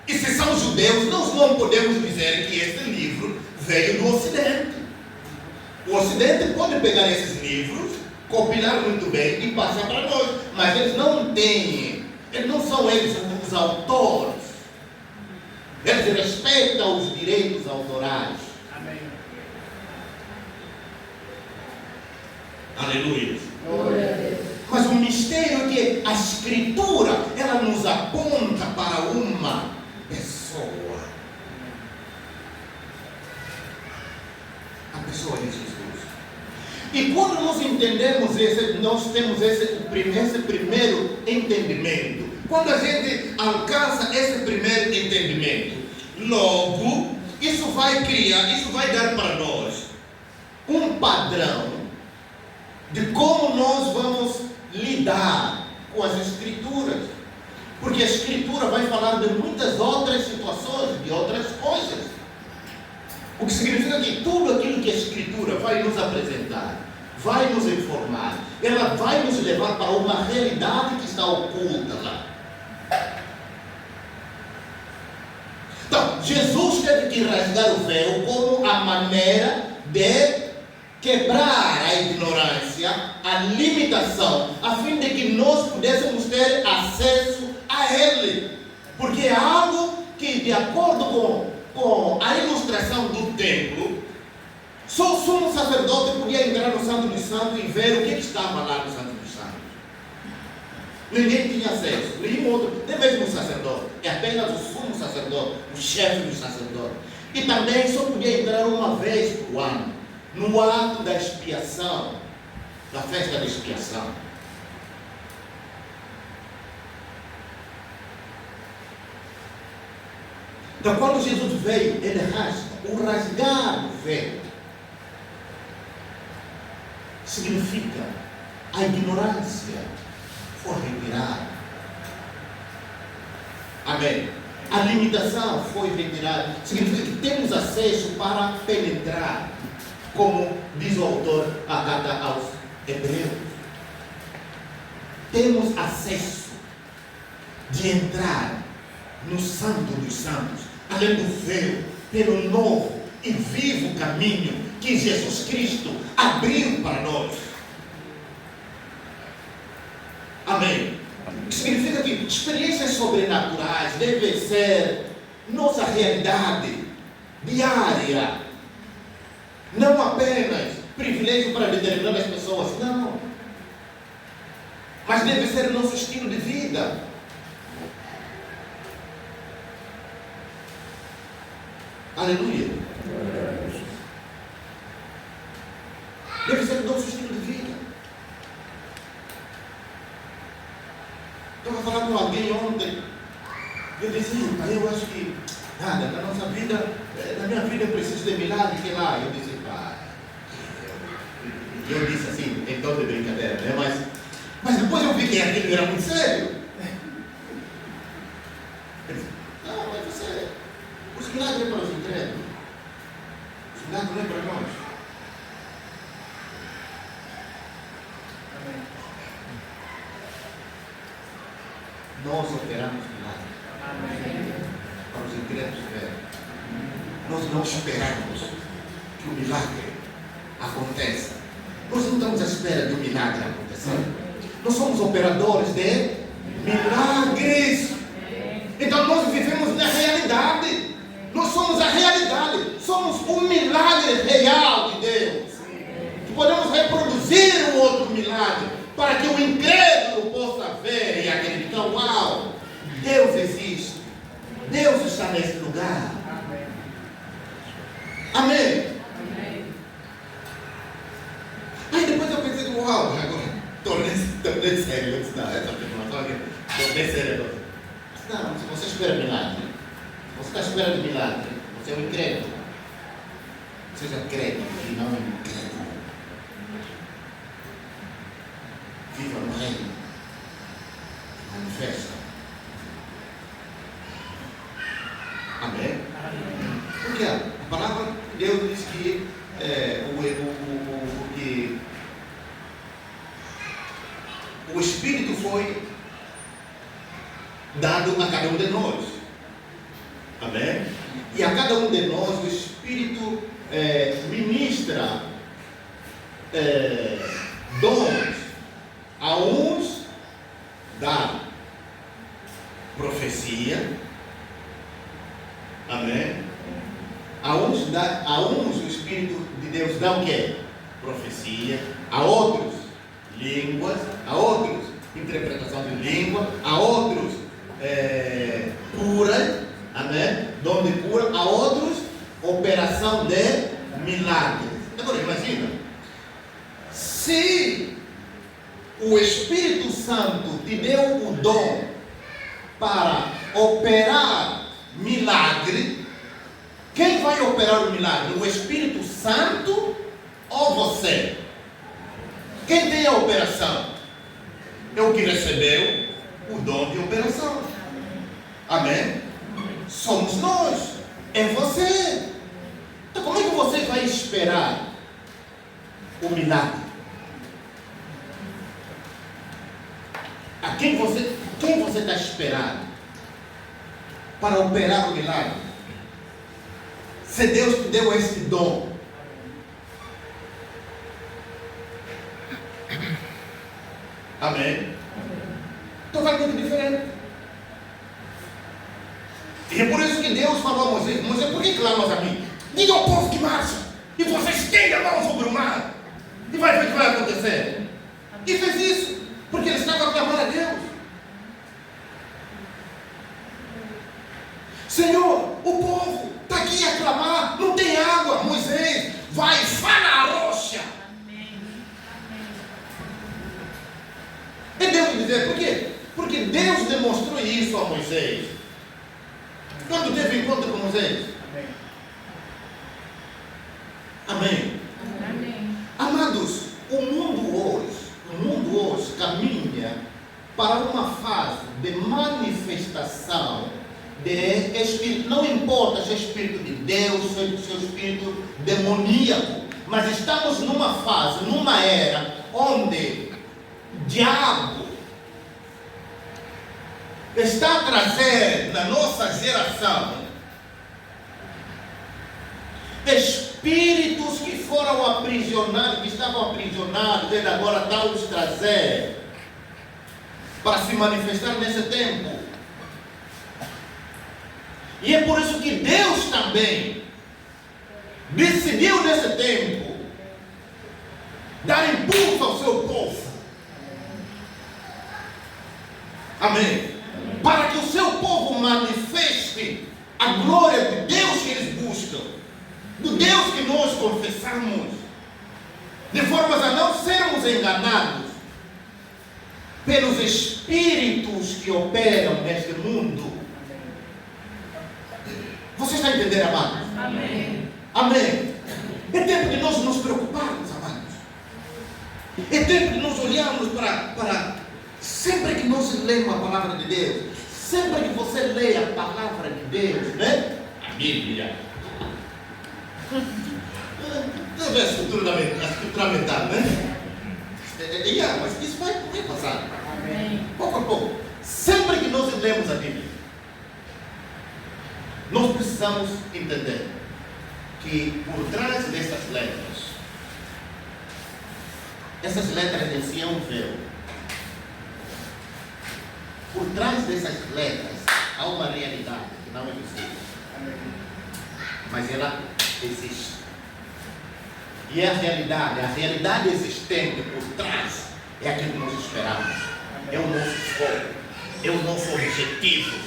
E se são judeus, nós não podemos dizer que esse livro veio do Ocidente. O Ocidente pode pegar esses livros, compilar muito bem e passar para nós, mas eles não têm, eles não são eles os autores. Eles respeitam os direitos autorais. Amém. Aleluia. Glória a Deus. Mas o mistério é que a Escritura, ela nos aponta para uma pessoa. A pessoa de Jesus. E quando nós entendemos nós temos esse primeiro entendimento. Quando a gente alcança esse primeiro entendimento, logo, isso vai dar para nós um padrão de como nós vamos lidar com as Escrituras. Porque a Escritura vai falar de muitas outras situações, de outras coisas. O que significa que tudo aquilo que a Escritura vai nos apresentar, vai nos informar, ela vai nos levar para uma realidade que está oculta lá. Então, Jesus teve que rasgar o véu como a maneira de quebrar a ignorância, a limitação, a fim de que nós pudéssemos ter acesso a Ele. Porque é algo que, de acordo com a ilustração do templo, só o sumo sacerdote podia entrar no Santo dos Santos e ver o que estava lá no Santo dos Santos. Ninguém tinha acesso, nenhum outro, nem mesmo o sacerdote. É apenas o sumo sacerdote, o chefe dos sacerdotes. E também só podia entrar uma vez por ano, no ato da expiação, da festa da expiação. Então, quando Jesus veio, ele rasga. O rasgar do véu significa a ignorância foi retirada. Amém. A limitação foi retirada. Significa que temos acesso para penetrar, como diz o autor a carta aos Hebreus. Temos acesso de entrar no Santo dos Santos, além do véu, pelo novo e vivo caminho que Jesus Cristo abriu para nós. Amém. Significa que experiências sobrenaturais devem ser nossa realidade diária, não apenas privilégio para determinadas pessoas, não, mas deve ser nosso estilo de vida. Aleluia. Deve ser nosso estilo de vida. Estava falando com alguém ontem. Eu disse, eu acho que nada, na nossa vida, na minha vida eu preciso de milagre, que lá. Eu disse, pai. Eu disse assim, em tom de brincadeira, né? Mas depois eu vi que aquilo era muito sério. Eu disse, não, mas você, os milagres é para os incrédulos. Os milagres não é para nós. Nós operamos milagres. Para os incrédulos verem. Nós não esperamos que o milagre aconteça. Nós não estamos à espera de um milagre acontecer. Nós somos operadores de milagres. Então nós vivemos na realidade. Nós somos a realidade. Somos o milagre real de Deus. Que podemos reproduzir um outro milagre para que o incrédulo possa ver e acreditar. Uau, Deus existe. Deus está nesse lugar. Amém. Aí depois eu pensei, uau, agora tornei sério. Eu disse, não, essa afirmação aqui, tornei sério. Não, se você espera milagre, você está à espera de milagre, você é um incrédulo. Seja crédito e não incrédulo. Viva no reino. Manifesta. Amém? Porque a palavra de Deus diz que o Espírito foi dado a cada um de nós. Amém? E a cada um de nós o Espírito ministra dons. A uns dá profecia. Amém? A uns o Espírito de Deus dá o quê? Profecia. A outros línguas. A outros interpretação de língua. A outros cura. Amém? Dom de cura. A outros operação de milagres. Agora imagina, se o Espírito Santo te deu o dom para operar milagre, quem vai operar o milagre? O Espírito Santo ou você? Quem tem a operação? É o que recebeu o dom de operação. Amém? Somos nós. É você. Então como é que você vai esperar o milagre? A quem você está esperando para operar o milagre? Se Deus te deu esse dom, amém? Totalmente diferente. E é por isso que Deus falou a Moisés: Moisés, por que clamas a mim? Diga ao povo que marcha, e você estende a mão sobre o mar, e vai ver o que vai acontecer. E fez isso, porque ele estava a clamar a Deus. Senhor, o povo está aqui a clamar, não tem água. Moisés, vai, fala a rocha. E Deus dizer, por quê? Porque Deus demonstrou isso a Moisés. Quando teve encontro com Moisés? Amém. Amém. Amados, o mundo hoje caminha para uma fase de manifestação de espírito, não importa se é espírito de Deus, se é espírito demoníaco, mas estamos numa fase, numa era onde o diabo está a trazer na nossa geração espíritos que foram aprisionados, que estavam aprisionados, ele agora está a os trazer para se manifestar nesse tempo. E é por isso que Deus também decidiu nesse tempo dar impulso ao seu povo. Amém. Para que o seu povo manifeste a glória de Deus que eles buscam, do Deus que nós confessamos, de formas a não sermos enganados pelos espíritos que operam neste mundo. Você está entendendo, amados? Amém. Amém. É tempo de nós nos preocuparmos, amados. É tempo de nós olharmos para sempre que nós lemos a palavra de Deus, sempre que você lê a palavra de Deus, né? A Bíblia. Deve a escritura mental, né? Mas isso vai passar. Amém. Pouco a pouco. Sempre que nós lemos a Bíblia, nós precisamos entender que por trás dessas letras, essas letras em si é um véu. Por trás dessas letras há uma realidade que não é visível, mas ela existe. E a realidade existente por trás é aquilo que nós esperamos. É o nosso foco, é o nosso objetivo,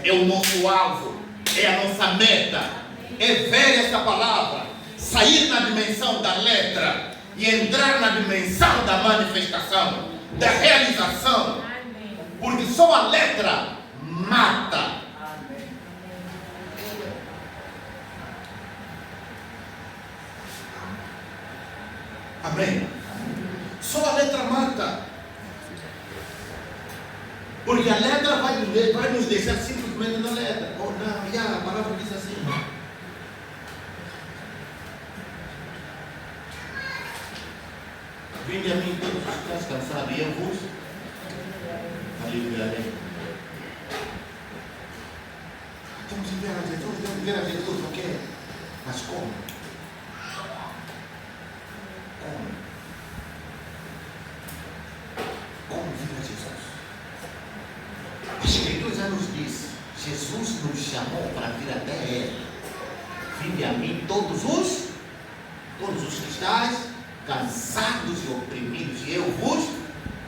é o nosso alvo, é a nossa meta. É ver essa palavra, sair na dimensão da letra e entrar na dimensão da manifestação, da realização. Porque só a letra mata. Amém. Só a letra mata. Porque a letra vai nos deixar simplesmente na letra. Oh, não, a palavra diz assim. Vinde a mim todos os que estão cansados, e eu vos aliviarei. Temos que ver a Jesus, ok? Mas como? Como vir a Jesus? A Escritura já nos diz: Jesus nos chamou para vir até Ele. Vinde a mim todos os que estáis cansados e oprimidos, e eu vos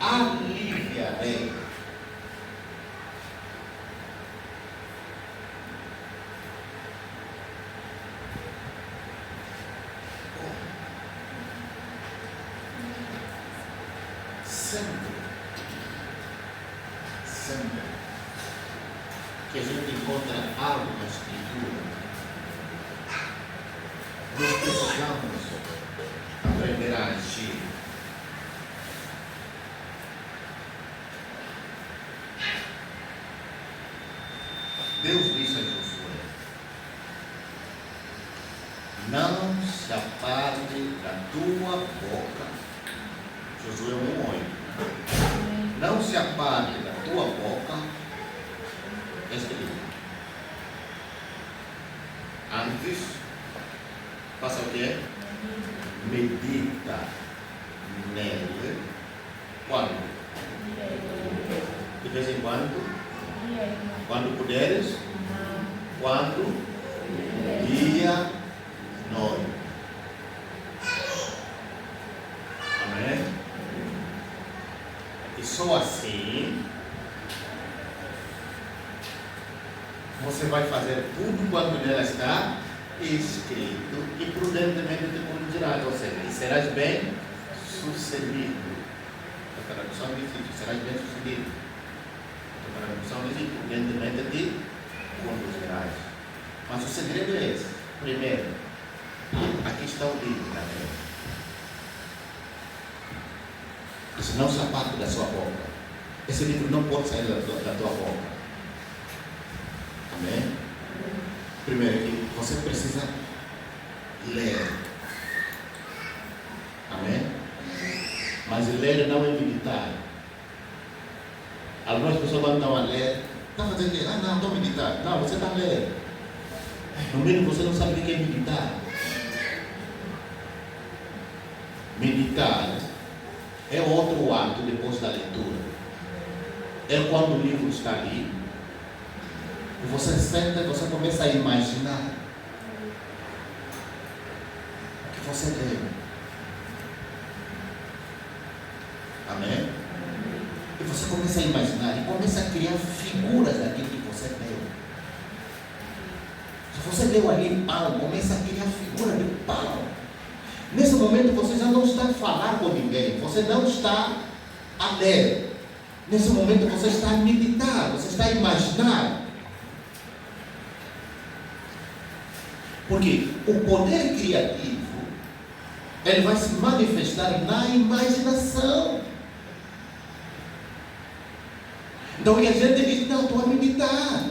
aliviarei. Sempre que a gente encontra algo na Escritura, nós precisamos aprender a agir. Deus disse a Josué: não se aparte da tua boca. Josué 1:8. Não se aparte da tua boca este livro. Antes Faça o quê? Medita nele. Quando? De vez em quando? Quando puderes? Quando? Dia, noite. Amém? E só assim você vai fazer tudo quanto nela está escrito e prudentemente te conduzirás, ou seja, e serás bem sucedido. A tradução diz isso, serás bem sucedido. A tradução diz isso, prudentemente te conduzirás. Mas o segredo é esse. Primeiro, aqui está o livro também. Isso não sai parte da sua boca. Esse livro não pode sair da tua boca. Amém? Primeiro que você precisa ler. Amém? Mas ler não é meditar. Algumas pessoas quando estão a ler, estão fazendo que, não, estou a meditar. Não, você está a ler. No mínimo você não sabe o que é meditar. Meditar é outro ato depois da leitura. É quando o livro está ali e você senta e você começa a imaginar o que você leu. Amém? E você começa a imaginar e começa a criar figuras daquilo que você leu. Se você leu ali pão, começa a criar figura de pão. Nesse momento você já não está a falar com ninguém, você não está a ler. Nesse momento você está a meditar, você está a imaginar. Porque o poder criativo, ele vai se manifestar na imaginação. Então a gente diz, não, estou a meditar.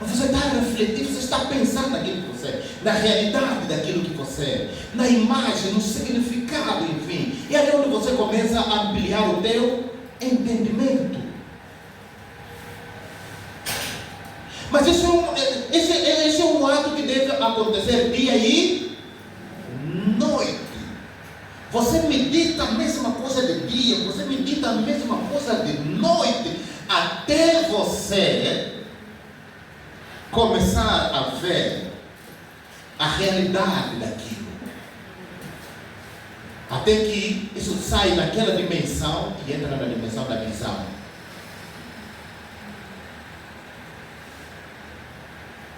Você está a refletir, você está a pensar naquilo que você é, na realidade daquilo que você é, na imagem, no significado, enfim. E aí é onde você começa a ampliar o teu entendimento. Mas esse é um ato que deve acontecer dia e noite. Você medita a mesma coisa de dia, você medita a mesma coisa de noite, até você começar a ver a realidade daquilo. Até que isso sai naquela dimensão e entra na dimensão da visão.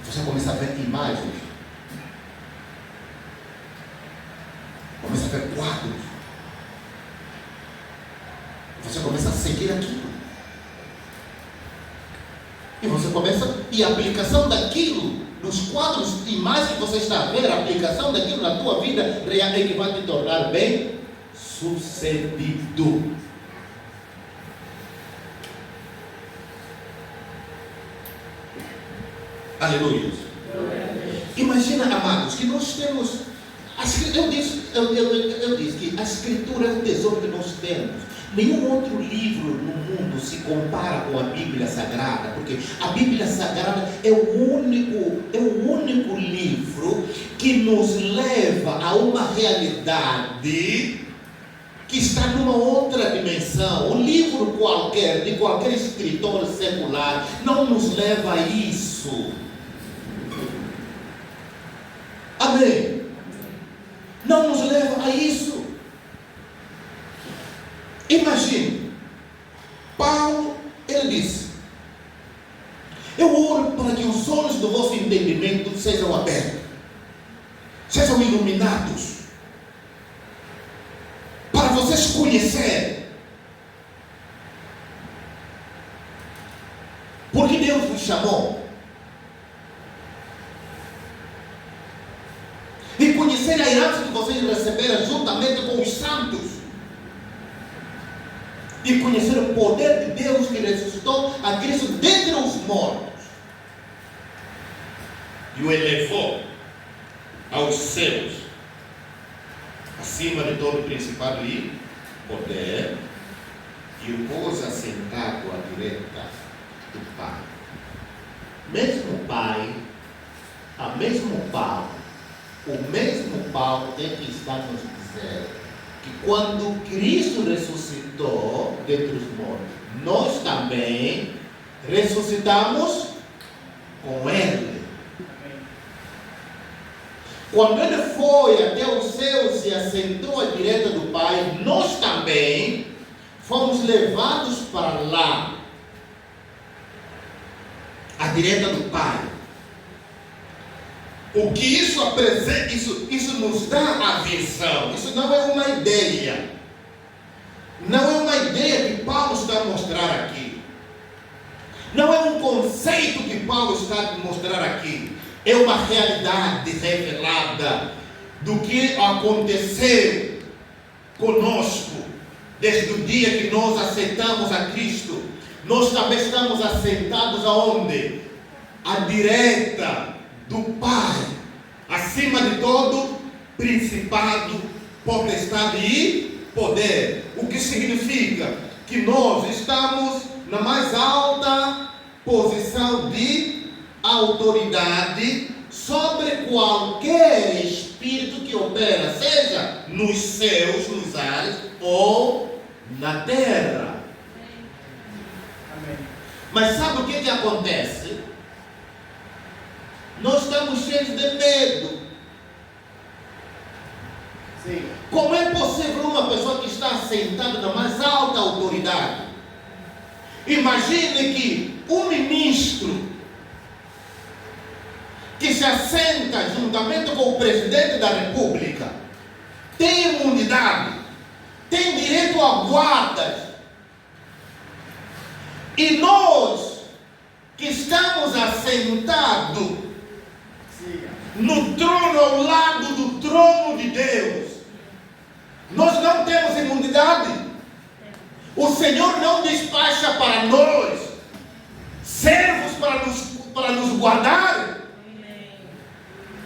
Você começa a ver imagens. Começa a ver quadros. Você começa a seguir aquilo. E você começa, e a aplicação daquilo, nos quadros, imagens que você está a ver, a aplicação daquilo na tua vida real é que vai te tornar bem sucedido. Aleluia. Imagina, amados, que nós temos. Eu disse que a Escritura é o tesouro que nós temos. Nenhum outro livro no mundo se compara com a Bíblia Sagrada, porque a Bíblia Sagrada é o único livro que nos leva a uma realidade que está numa outra dimensão. Um livro qualquer, de qualquer escritor secular, não nos leva a isso. Amém? Não nos leva a isso. Imagine, Paulo, ele disse: eu oro para que os olhos do vosso entendimento sejam abertos, sejam iluminados, para vocês conhecerem, porque Deus vos chamou, e conhecer a herança que vocês receberam juntamente com os santos, e conhecer o poder de Deus que ressuscitou a Cristo dentre os mortos e o elevou aos céus, acima de todo principado e poder, e o pôs assentado à direita do Pai. Mesmo o Pai, o mesmo Paulo tem que estar nos dizendo que quando Cristo ressuscitou dentre os mortos, nós também ressuscitamos com Ele. Quando Ele foi até os céus e assentou à direita do Pai, nós também fomos levados para lá, à direita do Pai. O que isso apresenta, isso nos dá a visão. Isso não é uma ideia. Não é uma ideia que Paulo está a mostrar aqui. Não é um conceito que Paulo está a mostrar aqui. É uma realidade revelada do que aconteceu conosco desde o dia que nós aceitamos a Cristo. Nós também estamos assentados aonde? À direita do Pai, acima de todo principado, potestade e poder. O que significa que nós estamos na mais alta posição de autoridade sobre qualquer espírito que opera, seja nos céus, nos ares ou na terra. Amém. Mas sabe o que acontece? Nós estamos cheios de medo. Siga. Como é possível uma pessoa que está sentada na mais alta autoridade? Imagine que um ministro que se assenta juntamente com o presidente da República tem imunidade, tem direito a guardas. E nós que estamos assentados Siga. no trono, ao lado do trono de Deus, nós não temos imunidade. O Senhor não despacha para nós servos para nos guardar.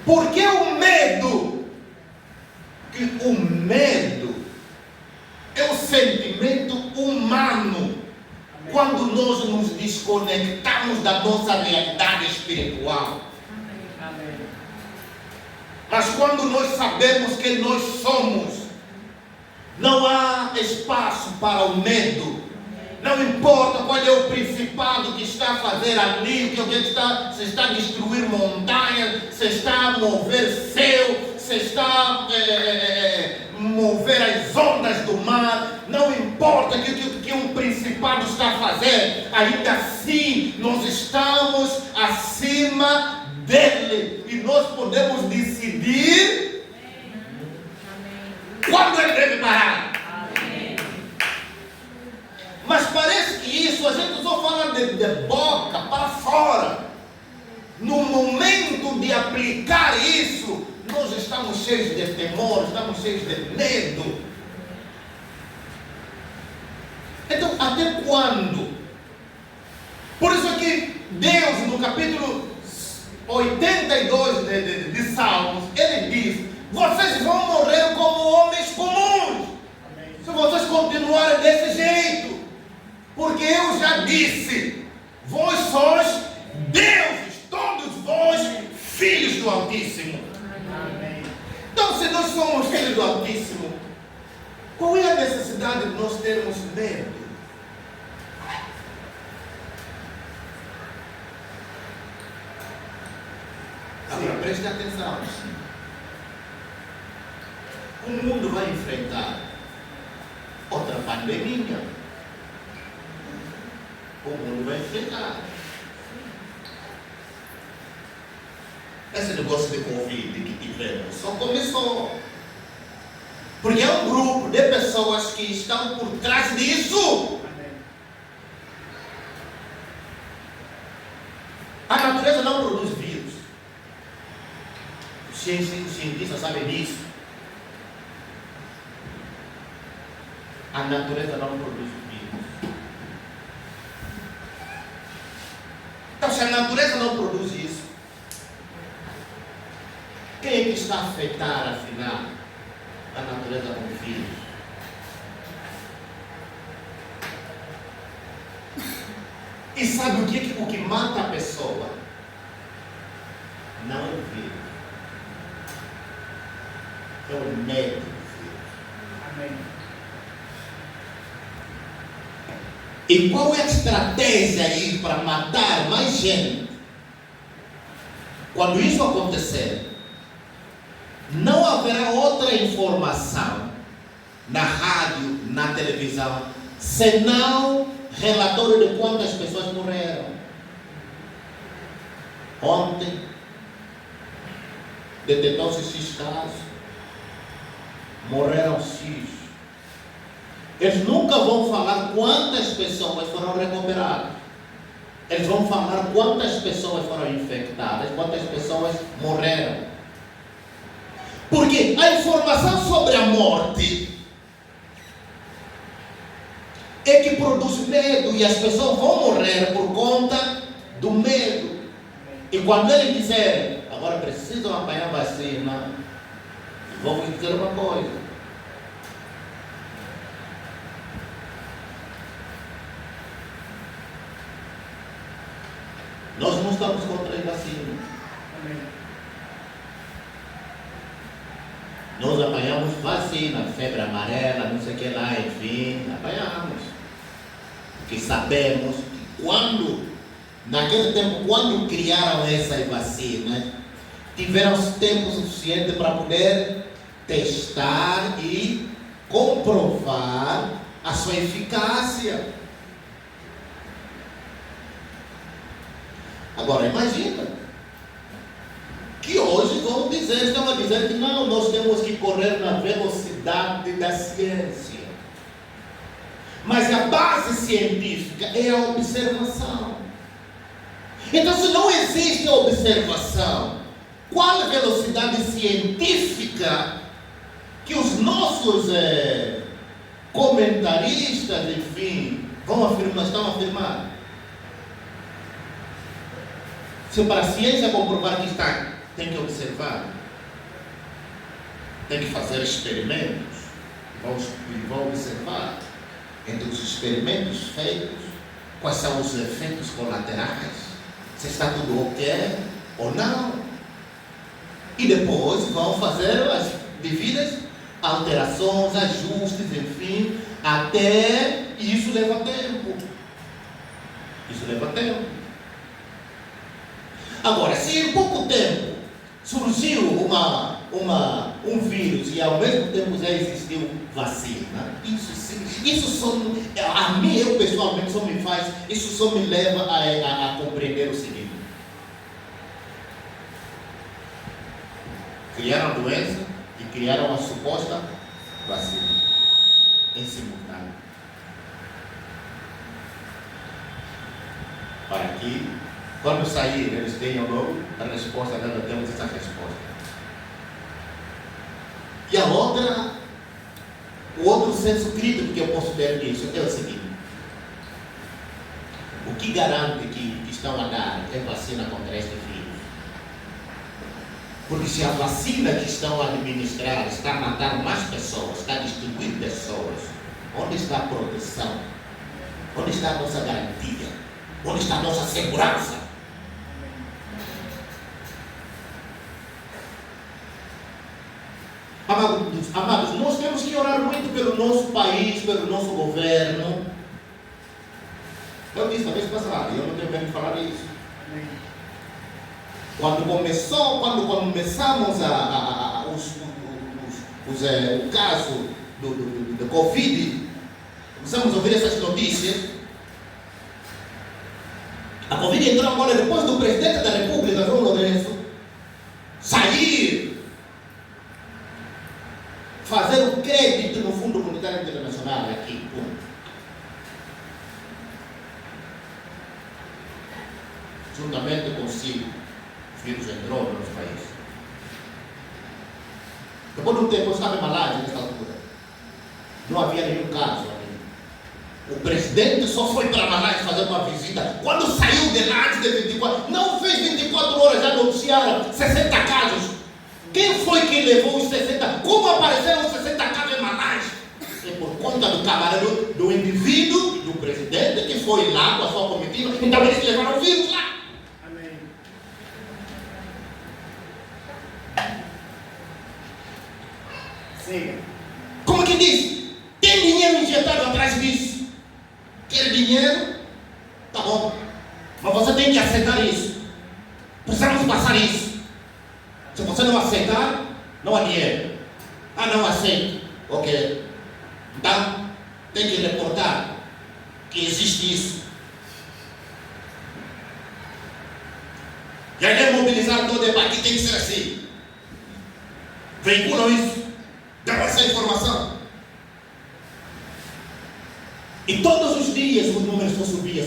Porque o medo é o sentimento humano quando nós nos desconectamos da nossa realidade espiritual. Amém. Mas quando nós sabemos quem nós somos, não há espaço para o medo. Não importa qual é o principado que está a fazer ali, que alguém se está a destruir montanhas, se está a mover céu, se está a mover as ondas do mar. Não importa o que um principado está a fazer, ainda assim nós estamos acima dele e nós podemos decidir quando ele deve parar. Mas parece que isso a gente só fala de boca para fora. No momento de aplicar isso, nós estamos cheios de temor, estamos cheios de medo. Então, até quando? Por isso que Deus, no capítulo 82 de Salmos, Ele diz: vocês vão morrer como homens comuns, se vocês continuarem desse jeito. Porque eu já disse, vós sois deuses, todos vós filhos do Altíssimo. Amém. Então, se nós somos filhos do Altíssimo, qual é a necessidade de nós termos medo? Agora, preste atenção. O mundo vai enfrentar outra pandemia. O mundo vai enfrentar. Esse negócio de Covid que tivemos só começou. Porque é um grupo de pessoas que estão por trás disso. Amém. A natureza não produz vírus. Os cientistas sabem disso. A natureza não produz vírus. Então, se a natureza não produz isso, quem é que está a afetar, afinal, a natureza com o vírus? E sabe o que mata a pessoa? não é o vírus. É o medo do vírus. Amém. E qual é a estratégia aí para matar mais gente? Quando isso acontecer, não haverá outra informação na rádio, na televisão, senão relatório de quantas pessoas morreram. Ontem, detectou-se X casos, morreram X. Eles nunca vão falar quantas pessoas foram recuperadas. Eles vão falar quantas pessoas foram infectadas, quantas pessoas morreram. Porque a informação sobre a morte é que produz medo e as pessoas vão morrer por conta do medo. E quando eles disserem, agora precisam apanhar vacina, vou vos dizer uma coisa. Nós não estamos contra as vacinas. Amém. Nós apanhamos vacina, febre amarela, não sei o que lá, enfim, apanhamos. Porque sabemos que naquele tempo, quando criaram essas vacinas, tiveram tempo suficiente para poder testar e comprovar a sua eficácia. Agora imagina que hoje estão a dizer que não, nós temos que correr na velocidade da ciência. Mas a base científica é a observação. Então, se não existe observação, qual a velocidade científica que os nossos comentaristas, enfim, estão a afirmar? Se para a ciência comprovar que tem que observar, tem que fazer experimentos, e vão observar entre os experimentos feitos, quais são os efeitos colaterais, se está tudo ok ou não. E depois vão fazer as devidas alterações, ajustes, enfim, até isso leva tempo. Isso leva tempo. Agora, se em pouco tempo surgiu um vírus e ao mesmo tempo já existiu vacina, isso só, a mim, eu pessoalmente, isso só me leva a compreender o seguinte: criaram a doença e criaram a suposta vacina em simultâneo, para que quando sair eles tenham logo a resposta, nós temos essa resposta. E o outro senso crítico que eu posso ter disso é o seguinte: o que garante que estão a dar é vacina contra este vírus? Porque se a vacina que estão a administrar está a matar mais pessoas, está a distribuir pessoas, onde está a proteção? Onde está a nossa garantia? Onde está a nossa segurança? Amados, nós temos que orar muito pelo nosso país, pelo nosso governo. Eu disse na vez passada, eu não tenho medo de falar isso. Quando começamos o caso do Covid, começamos a ouvir essas notícias. A Covid entrou agora depois do presidente da República, João Lourenço, sair, fazer o crédito no Fundo Monetário Internacional aqui. Juntamente consigo, o vírus entrou no nosso país. Depois de um tempo, eu estava em Malásia nessa altura. Não havia nenhum caso ali. O presidente só foi para Malásia fazer uma visita. Quando saiu de lá antes de 24, não fez 24 horas, já noticiaram 60 casos. Quem foi que levou os 60? Como apareceram os 60 casos em Malásia? É por conta do camarada, do indivíduo, do presidente, que foi lá com a sua comitiva. Então eles levaram o vírus lá. Amém. Siga. Como que diz? Tem dinheiro injetado atrás disso. Quer dinheiro? Tá bom. Mas você tem que aceitar isso. Precisamos passar isso. Se você não aceitar, não há dinheiro. Ah, não aceito. Ok. Então, tem que reportar que existe isso. E aí mobilizar todo o debate, tem que ser assim. Veiculam isso. Dão essa informação. E todos os dias os números só subia.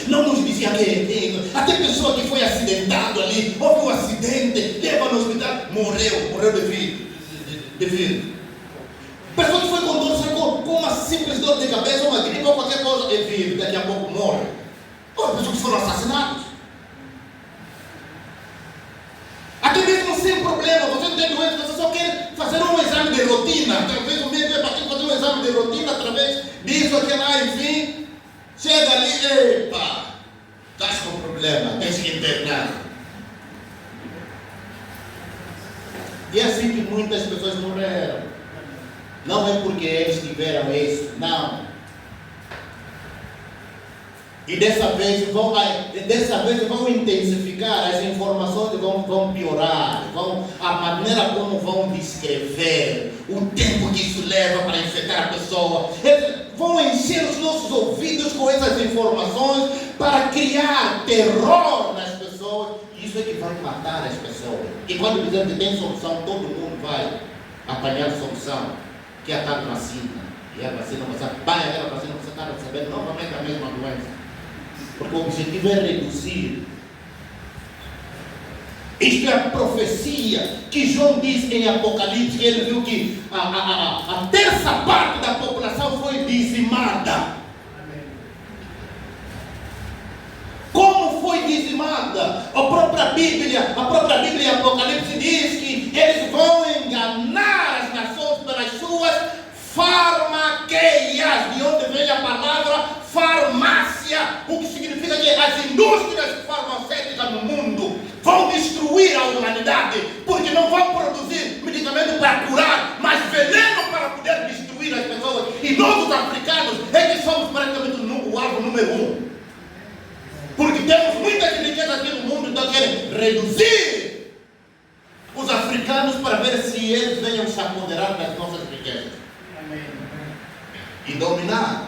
Não nos dizia que até pessoa que foi acidentado ali, houve um acidente, leva no hospital, morreu de vida. Pessoa que foi com dor, saiu com uma simples dor de cabeça, uma gripe ou qualquer coisa, é vida, daqui a pouco morre. Ou pessoas que foram assassinados. Até mesmo sem problema, você não tem doença, você só quer fazer um exame de rotina. Talvez o médico vai fazer um exame de rotina através disso, aquilo lá, enfim. Chega ali, epa, estás com problema, tens que internar. E é assim que muitas pessoas morreram. Não é porque eles tiveram isso, não. E dessa vez vão intensificar, as informações vão piorar, a maneira como vão descrever, o tempo que isso leva para infectar a pessoa. Eles vão encher os nossos ouvidos com essas informações para criar terror nas pessoas. E isso é que vai matar as pessoas. E quando dizemos que tem solução, todo mundo vai apanhar a solução, que é a tal vacina. E a vacina, você vai aquela vacina, você está recebendo novamente a mesma doença. Porque o objetivo é reduzir. Isto é a profecia que João diz em Apocalipse, que ele viu que a terça parte da população foi dizimada. Como foi dizimada? A própria Bíblia em Apocalipse diz que eles vão enganar as nações pelas suas farmaqueias, de onde vem a palavra farmácia, o que significa que as indústrias farmacêuticas no mundo vão destruir a humanidade, porque não vão produzir medicamento para curar, mas veneno para poder destruir as pessoas. E nós, os africanos, é que somos praticamente o alvo número 1. Porque temos muitas riquezas aqui no mundo, então querem reduzir os africanos para ver se eles venham se apoderar das nossas riquezas. Amém. E dominar.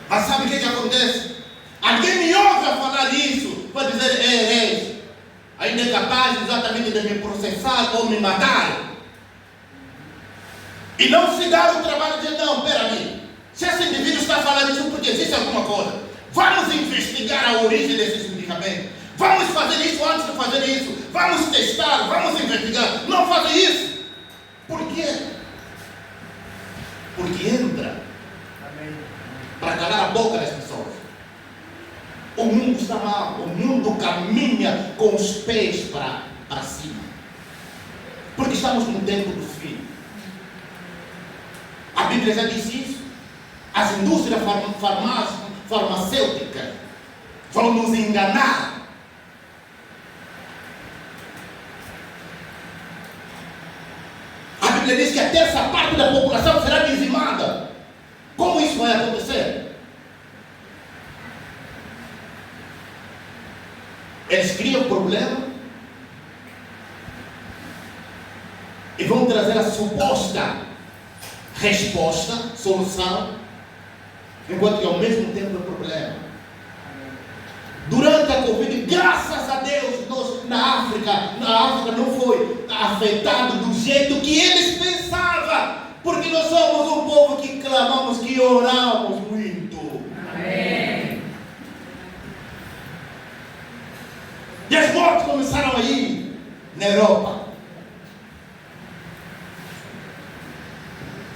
Mas sabe o que acontece? Alguém me ouve a falar isso, para dizer, ainda é capaz exatamente de me processar ou me matar. E não se dá o trabalho de dizer, não, peraí, se esse indivíduo está falando isso porque existe alguma coisa, vamos investigar a origem desses medicamentos, vamos fazer isso antes de fazer isso, vamos testar, vamos investigar. Não fazer isso. Por quê? Porque entra para calar a boca das pessoas. O mundo está mal, o mundo caminha com os pés para cima. Porque estamos no tempo do fim. A Bíblia já diz isso. As indústrias farmacêuticas vão nos enganar. A Bíblia diz que a terça parte da população será dizimada. Como isso vai acontecer? Eles criam problema e vão trazer a suposta resposta, solução, enquanto que ao mesmo tempo é problema. Durante a Covid, graças a Deus, nós, na África não foi afetado do jeito que eles pensavam. Porque nós somos um povo que clamamos, que oramos muito. Amém. E as mortes começaram a ir na Europa,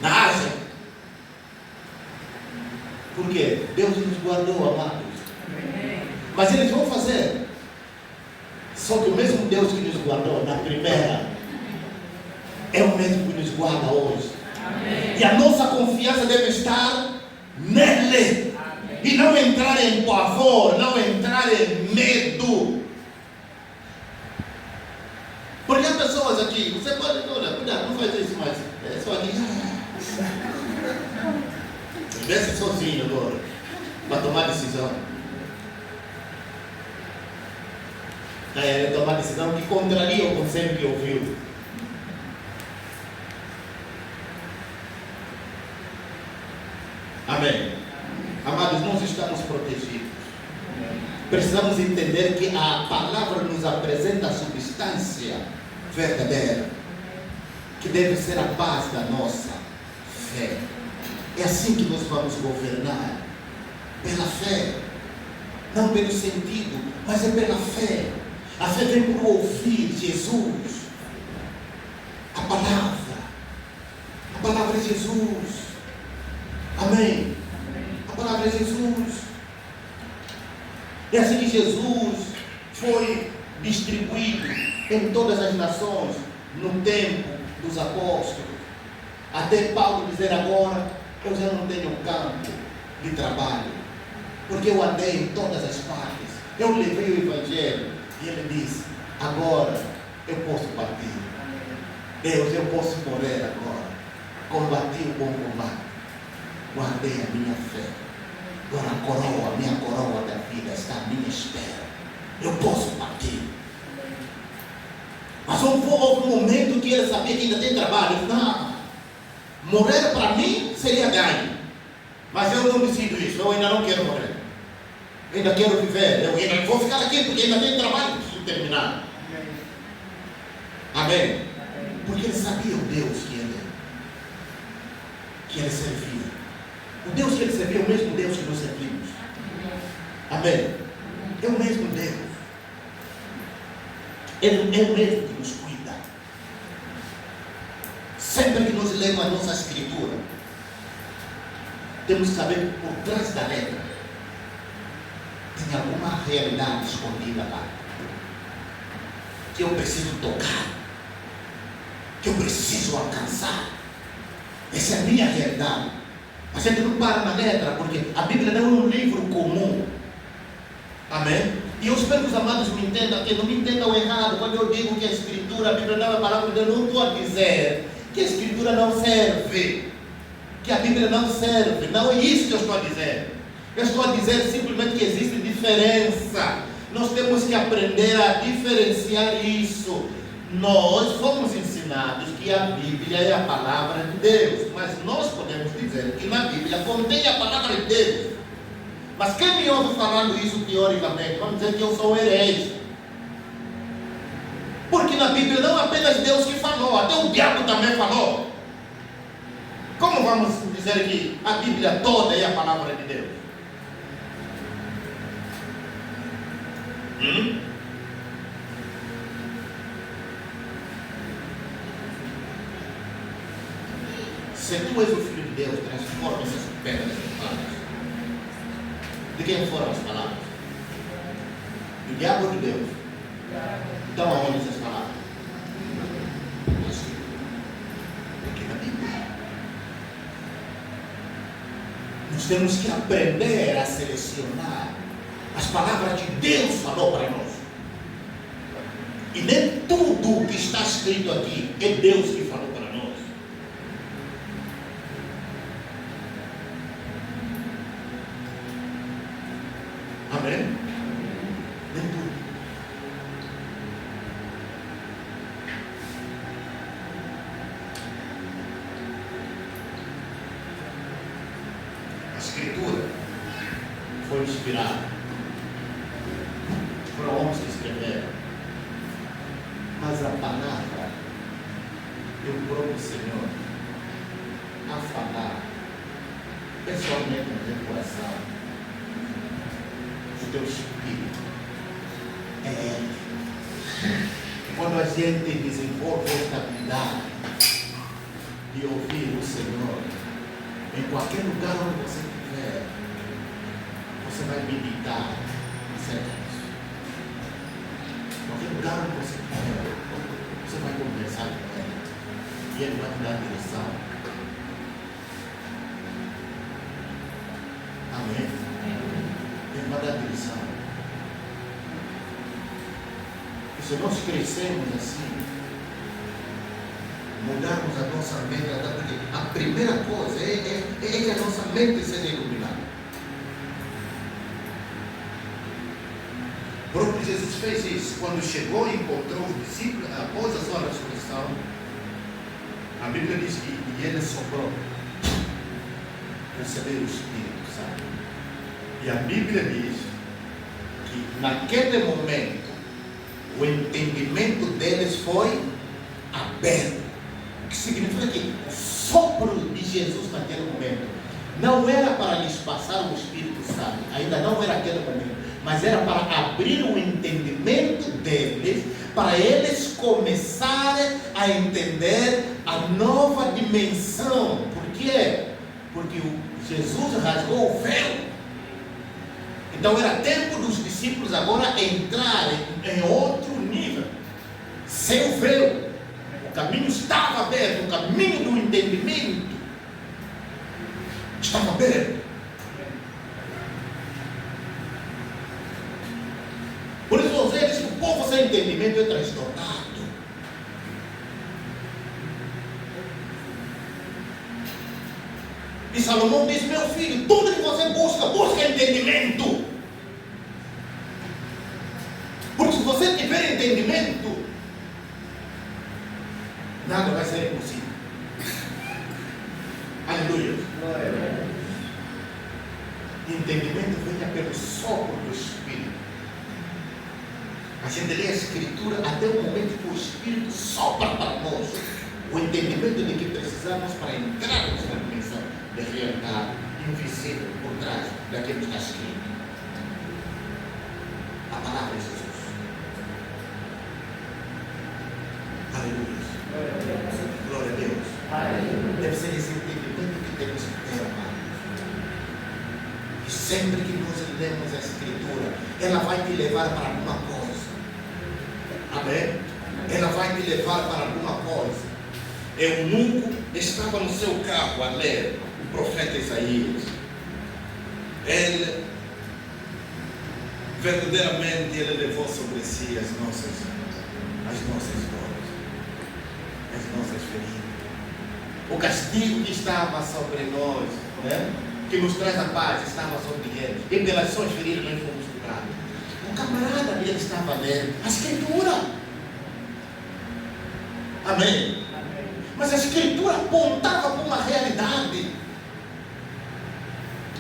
na Ásia. Por quê? Deus nos guardou, amados. Mas eles vão fazer. Só que o mesmo Deus que nos guardou na primeira é o mesmo que nos guarda hoje. Amém. E a nossa confiança deve estar nele. Amém. E não entrar em pavor, não entrar em medo. Porque a pessoa aqui. Você pode, olha, cuidado, não faz isso mais. É só aqui. Desce sozinho agora, para tomar decisão. Tomar decisão que contraria o conselho que ouviu. Amém. Amados, nós estamos protegidos. Precisamos entender que a palavra nos apresenta a substância verdadeira, que deve ser a base da nossa fé. É assim que nós vamos governar, pela fé, não pelo sentido, mas é pela fé. A fé vem por ouvir Jesus, a palavra é Jesus. Amém. A palavra é Jesus. É assim que Jesus foi distribuído em todas as nações no tempo dos apóstolos, até Paulo dizer agora: eu já não tenho campo de trabalho, porque eu andei em todas as partes, eu levei o Evangelho. E ele disse: agora eu posso partir. Deus, eu posso morrer agora. Combati o bom combate, guardei a minha fé. Agora a minha coroa da vida está à minha espera. Eu posso partir. Mas houve um momento que ele sabia que ainda tem trabalho. Ele disse: não, morrer para mim seria ganho, mas eu não decido isso. Eu ainda não quero morrer, eu ainda quero viver. Eu ainda vou ficar aqui porque ainda tem trabalho que preciso terminar. Amém? Porque ele sabia o Deus que ele servia. O Deus que ele servia é o mesmo Deus que nós servimos. Amém? É o mesmo Deus. Ele é o mesmo que nos cuida. Sempre que nós lemos a nossa escritura, temos que saber que por trás da letra tem alguma realidade escondida lá, que eu preciso tocar, que eu preciso alcançar. Essa é a minha realidade. A gente não para na letra, porque a Bíblia não é um livro comum. Amém? E eu espero que os amados me entendam aqui, não me entendam errado quando eu digo que a Escritura, a Bíblia não é a palavra de Deus. Eu não estou a dizer que a Escritura não serve, que a Bíblia não serve. Não é isso que eu estou a dizer. Eu estou a dizer simplesmente que existe diferença. Nós temos que aprender a diferenciar isso. Nós fomos ensinados que a Bíblia é a palavra de Deus, mas nós podemos dizer que na Bíblia contém a palavra de Deus. Mas quem me ouve falando isso teoricamente, vamos dizer que eu sou herege. Porque na Bíblia não é apenas Deus que falou, até o diabo também falou. Como vamos dizer que a Bíblia toda é a palavra de Deus? Se tu és o Filho de Deus, transforma essas pedras em palavras. De quem foram as palavras? Do diabo ou de Deus? Então aonde essas palavras? Aqui na Bíblia. Nós temos que aprender a selecionar as palavras que Deus falou para nós. E nem tudo que está escrito aqui é Deus que falou para nós. Amém? Nem tudo. A Escritura foi inspirada. Foram homens que escreveram. Mas a palavra do próprio Senhor a falar pessoalmente no teu coração, o teu espírito, é Ele. Quando a gente desenvolve esta habilidade de ouvir o Senhor, em qualquer lugar onde você estiver, você vai meditar acerca disso. Em qualquer lugar onde você estiver, você vai conversar com Ele e Ele vai te dar direção. Amém? Ele vai dar direção. E se nós crescermos assim, mudarmos a nossa mente, até porque a primeira coisa é que a nossa mente seja iluminada. O próprio Jesus fez isso. Quando chegou e encontrou os discípulos, após a sua ressurreição, a Bíblia diz que ele soprou, recebeu o Espírito Santo. E a Bíblia diz que naquele momento o entendimento deles foi aberto. O que significa que o sopro de Jesus naquele momento não era para lhes passar o Espírito Santo, ainda não era aquele momento, mas era para abrir o entendimento deles, para eles começarem a entender a nova dimensão. Por quê? Porque Jesus rasgou o véu. Então era tempo dos discípulos agora entrarem em outro nível, sem o véu. O caminho estava aberto, o caminho do entendimento estava aberto. Por isso vamos ver que o povo sem entendimento é transtornado. E Salomão diz: meu filho, tudo que você busca entendimento. Porque se você tiver entendimento, nada vai ser impossível. Aleluia. Entendimento vem pelo sopro do Espírito. A gente lê a Escritura até o momento que o Espírito sopra para nós o entendimento de que precisamos para entrarmos na dimensão de realidade invisível por trás daquilo que está escrito. A palavra de Jesus. Aleluia. Glória a Deus. Aleluia. Deve ser esse entendimento que temos que ter, amados. E sempre que nós lemos a Escritura, ela vai te levar para alguma coisa. Amém? Ela vai te levar para alguma coisa. Eunuco estava no seu carro a ler o profeta Isaías. Ele, verdadeiramente, ele levou sobre si as nossas dores, as nossas feridas. O castigo que estava sobre nós, né? Que nos traz a paz, estava sobre ele. E pelas suas feridas nós fomos curados. O camarada dele estava lendo a Escritura. Amém? Mas a Escritura apontava para uma realidade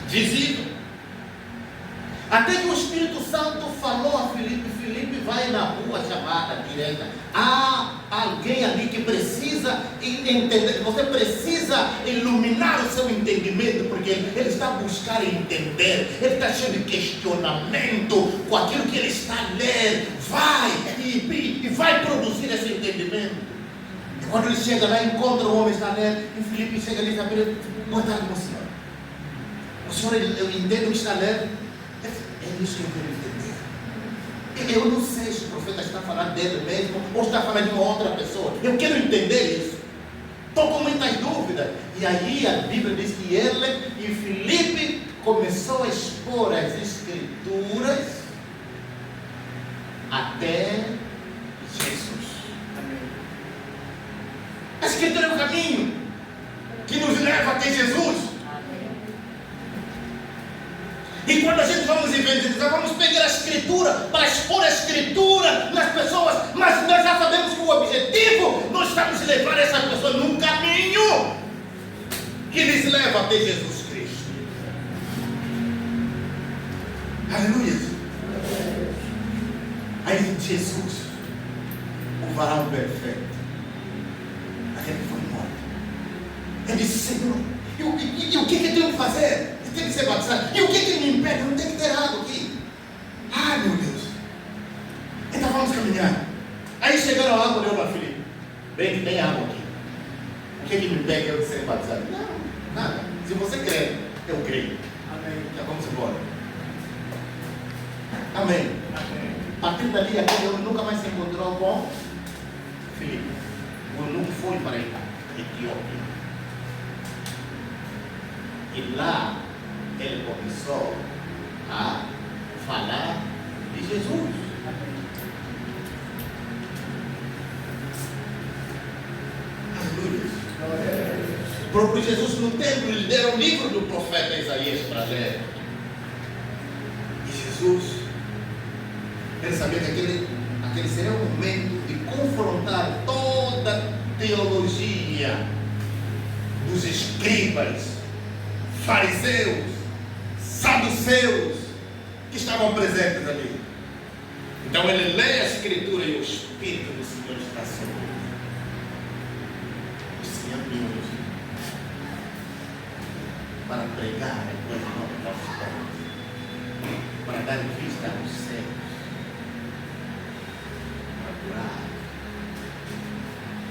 visível. Até que o Espírito Santo falou a Filipe: Filipe, vai na rua chamada direita. Há alguém ali que precisa entender, você precisa iluminar o seu entendimento, porque ele está buscando entender, ele está cheio de questionamento com aquilo que ele está a ler. Vai e vai produzir esse entendimento. E quando ele chega lá, encontra o homem que está a ler, e Filipe chega ali e diz: boa tarde, meu senhor. O senhor, eu entendo o que está a ler. É isso que eu quero entender. Eu não sei se o profeta está falando dele mesmo ou está falando de uma outra pessoa. Eu quero entender isso. Estou com muitas dúvidas. E aí a Bíblia diz que ele e Filipe começou a expor as Escrituras até Jesus. A Escritura é o caminho que nos leva até Jesus. E quando a gente vamos evangelizar, vamos pegar a Escritura para expor a Escritura nas pessoas, mas nós já sabemos que o objetivo, nós estamos a levar essas pessoas num caminho que lhes leva até Jesus Cristo. Aleluia. Aí Jesus, o varão perfeito, aquele que foi morto, ele disse: Senhor, e o que eu tenho que fazer? Tem que ser batizado. E o que me impede? Não tem que ter água aqui. Ai, meu Deus. Então vamos caminhar. Aí chegaram a água, deu para Filipe: bem que tem água aqui. O que me impede eu de ser batizado? Não, nada. Se você crê, eu creio. Amém. Já vamos embora. Amém. Amém. A partir dali, aquele homem nunca mais se encontrou com Filipe. O eunuco foi para a Etiópia. E lá ele começou a falar de Jesus. Aleluia. próprio Jesus no templo lhe deram o livro do profeta Isaías para ler. E Jesus, ele sabia que aquele seria o momento de confrontar toda a teologia dos escribas, fariseus, saduceus que estavam presentes ali. Então ele lê a Escritura e o Espírito do Senhor está sobre ele. O Senhor me ungiu para pregar a coisa nova aos povos, para dar vista aos cegos, para curar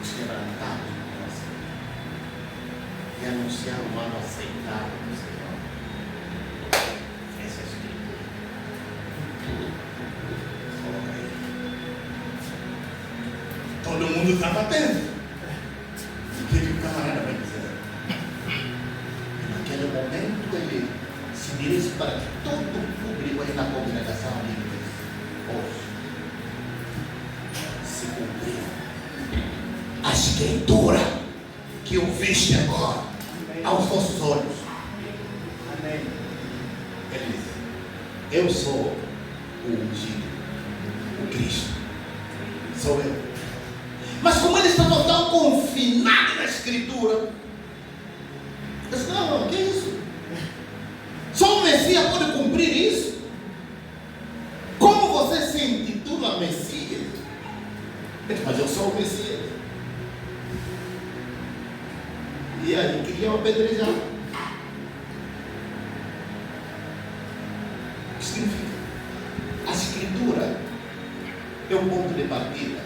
os quebrantados do coração e anunciar um ano aceitável do Senhor. Essa é a Escritura. Coloca aí. Todo mundo estava atento. O que o camarada vai dizer? E naquele momento ele se dirige para que todo o público aí na congregação ali diz: ouça, se cumpriu a Escritura que ouviste agora aos vossos olhos. Amém. Ele diz: eu sou o ungido, o Cristo, sou eu. Mas como eles estavam tão confinados na Escritura, eu disse: não, que isso? Só o Messias pode cumprir isso? Como você se intitula Messias? Ele disse: mas eu sou o Messias. E aí queriam apedrejar. O que significa? A Escritura é o ponto de partida,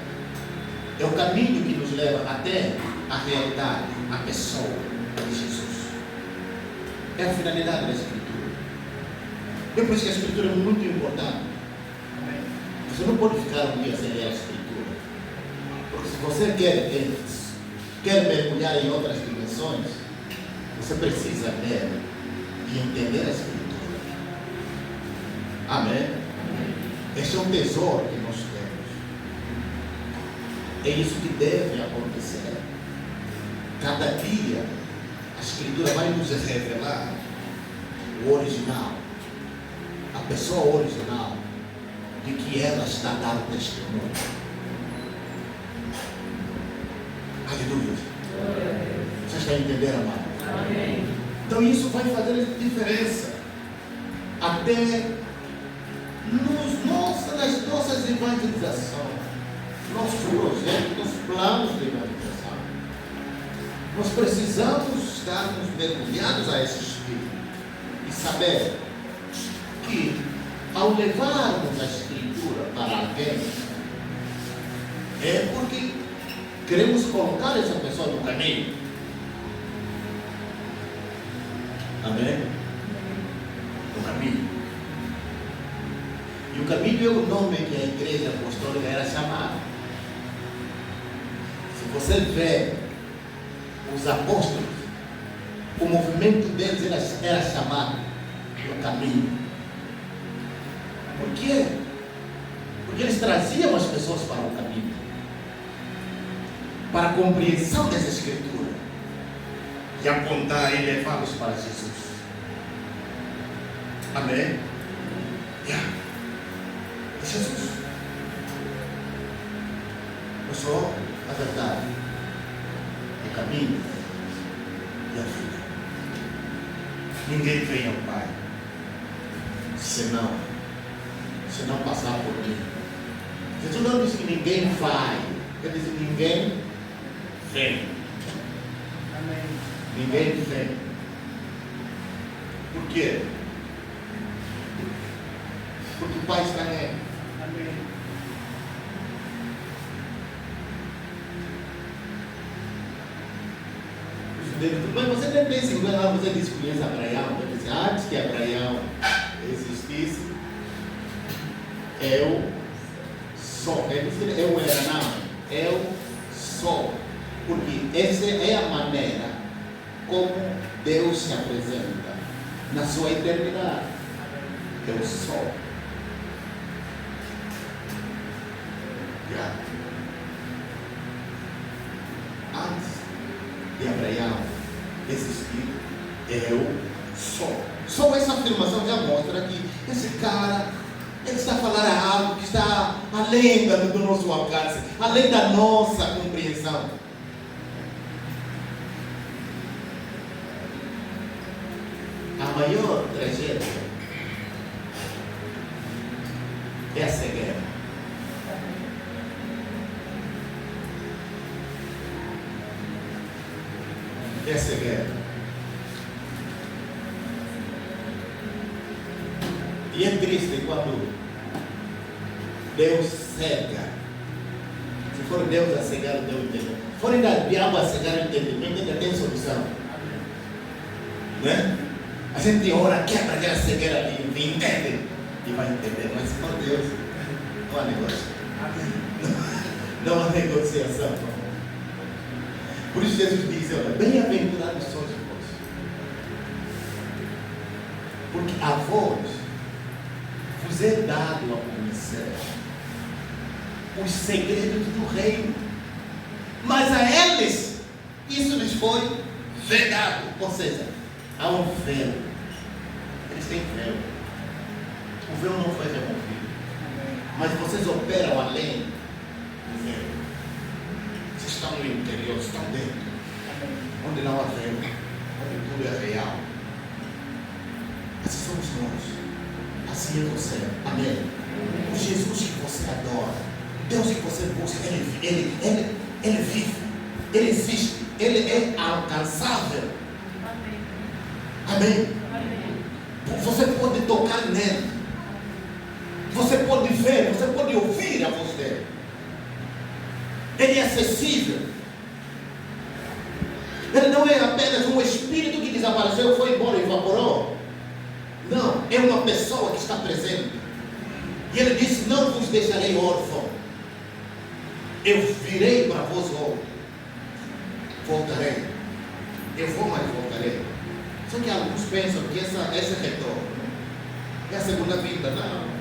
é o caminho que nos leva até a realidade, a pessoa de Jesus. É a finalidade da Escritura. É por isso que a Escritura é muito importante. Amém. Você não pode ficar um dia sem ler a Escritura, porque se você quer mergulhar em outras dimensões, você precisa ler e entender a Escritura. Amém? Este é um tesouro que nós temos. É isso que deve acontecer. Cada dia a Escritura vai nos revelar o original, a pessoa original de que ela está dando testemunho. Aleluia. Você está entendendo, amado? Amém. Então isso vai fazer diferença até nas nossas evangelizações, nossos projetos, planos de evangelização. Nós precisamos estarmos mergulhados a esse Espírito e saber que ao levarmos a Escritura para alguém, é porque queremos colocar essa pessoa no caminho. Amém? No caminho. E o caminho é o nome que a igreja apostólica era chamada. Se você vê os apóstolos, o movimento deles era chamado do caminho. Por quê? Porque eles traziam as pessoas para o caminho, para a compreensão dessa Escritura e apontar e levá-los para Jesus. Amém? Jesus. Eu sou a verdade, o caminho e a vida. Ninguém vem ao Pai senão passar por mim. Jesus não diz que ninguém vai, ele diz que ninguém vem. Amém. Ninguém vem. Por quê? Porque o Pai está nele. Amém. Mas você nem pensa em quando você diz que conhece Abraão. Ele diz: antes que Abraão existisse, eu sou. Ele diz: eu era, não. Eu sou. Porque essa é a maneira como Deus se apresenta na sua eternidade. Eu sou. Antes de Abraão existir, eu sou. Só essa afirmação já mostra que esse cara, ele está a falar algo que está além do nosso alcance, além da nossa compreensão. A maior tragédia é a cegueira. É a cegueira. E é triste quando Deus cega. Se for Deus a cegar o teu entendimento, se for ainda o diabo a cegar o entendimento, ainda tem solução. Não é? A gente ora, quebra aquela cegueira ali, entende? E vai entender, mas se for Deus, não há negócio. Não há negociação. Por isso Jesus diz, olha, bem-aventurados sois vós, porque a vós vos é dado a conhecer os segredos do reino, mas a eles isso lhes foi vedado, ou seja, há um véu, eles têm véu, o véu não foi removido, mas vocês operam além do véu, vocês estão no interior, estão dentro, onde não há véu, onde tudo é real. Assim somos nós, assim é você, amém? O Jesus que você adora, o Deus que você busca, ele vive, ele existe, ele é alcançável. Amém? Você pode tocar nele, você pode ver, você pode ouvir a voz dele. Ele é acessível. Ele não é apenas um espírito que desapareceu, foi embora e evaporou. Não, é uma pessoa que está presente. E ele disse, não vos deixarei órfão. Eu virei para vós logo. Voltarei. Eu vou, mas voltarei. Só que alguns pensam que esse retorno é a segunda vinda. Não.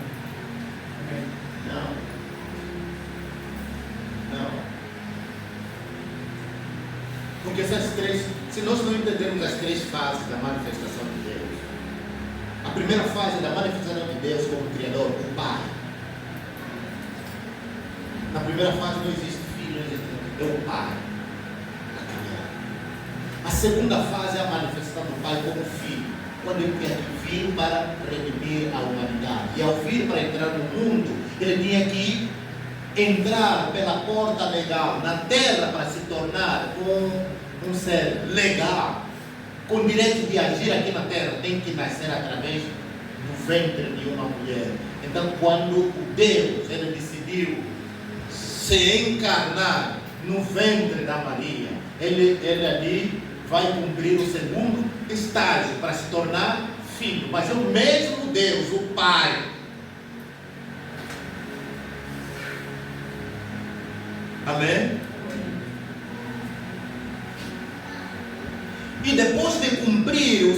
Porque essas três, se nós não entendermos as três fases da manifestação de Deus, a primeira fase da manifestação de Deus como Criador, o Pai. Na primeira fase não existe filho, não existe, é o Pai. A segunda fase é a manifestação do Pai como Filho, quando ele tinha que vir para redimir a humanidade. E ao vir para entrar no mundo, ele tinha que entrar pela porta legal na terra para se tornar um ser legal, com direito de agir aqui na terra. Tem que nascer através do ventre de uma mulher. Então, quando o Deus ele decidiu se encarnar no ventre da Maria, ele ali vai cumprir o segundo estágio para se tornar filho. Mas é o mesmo Deus, o Pai. Amém? E depois de cumprir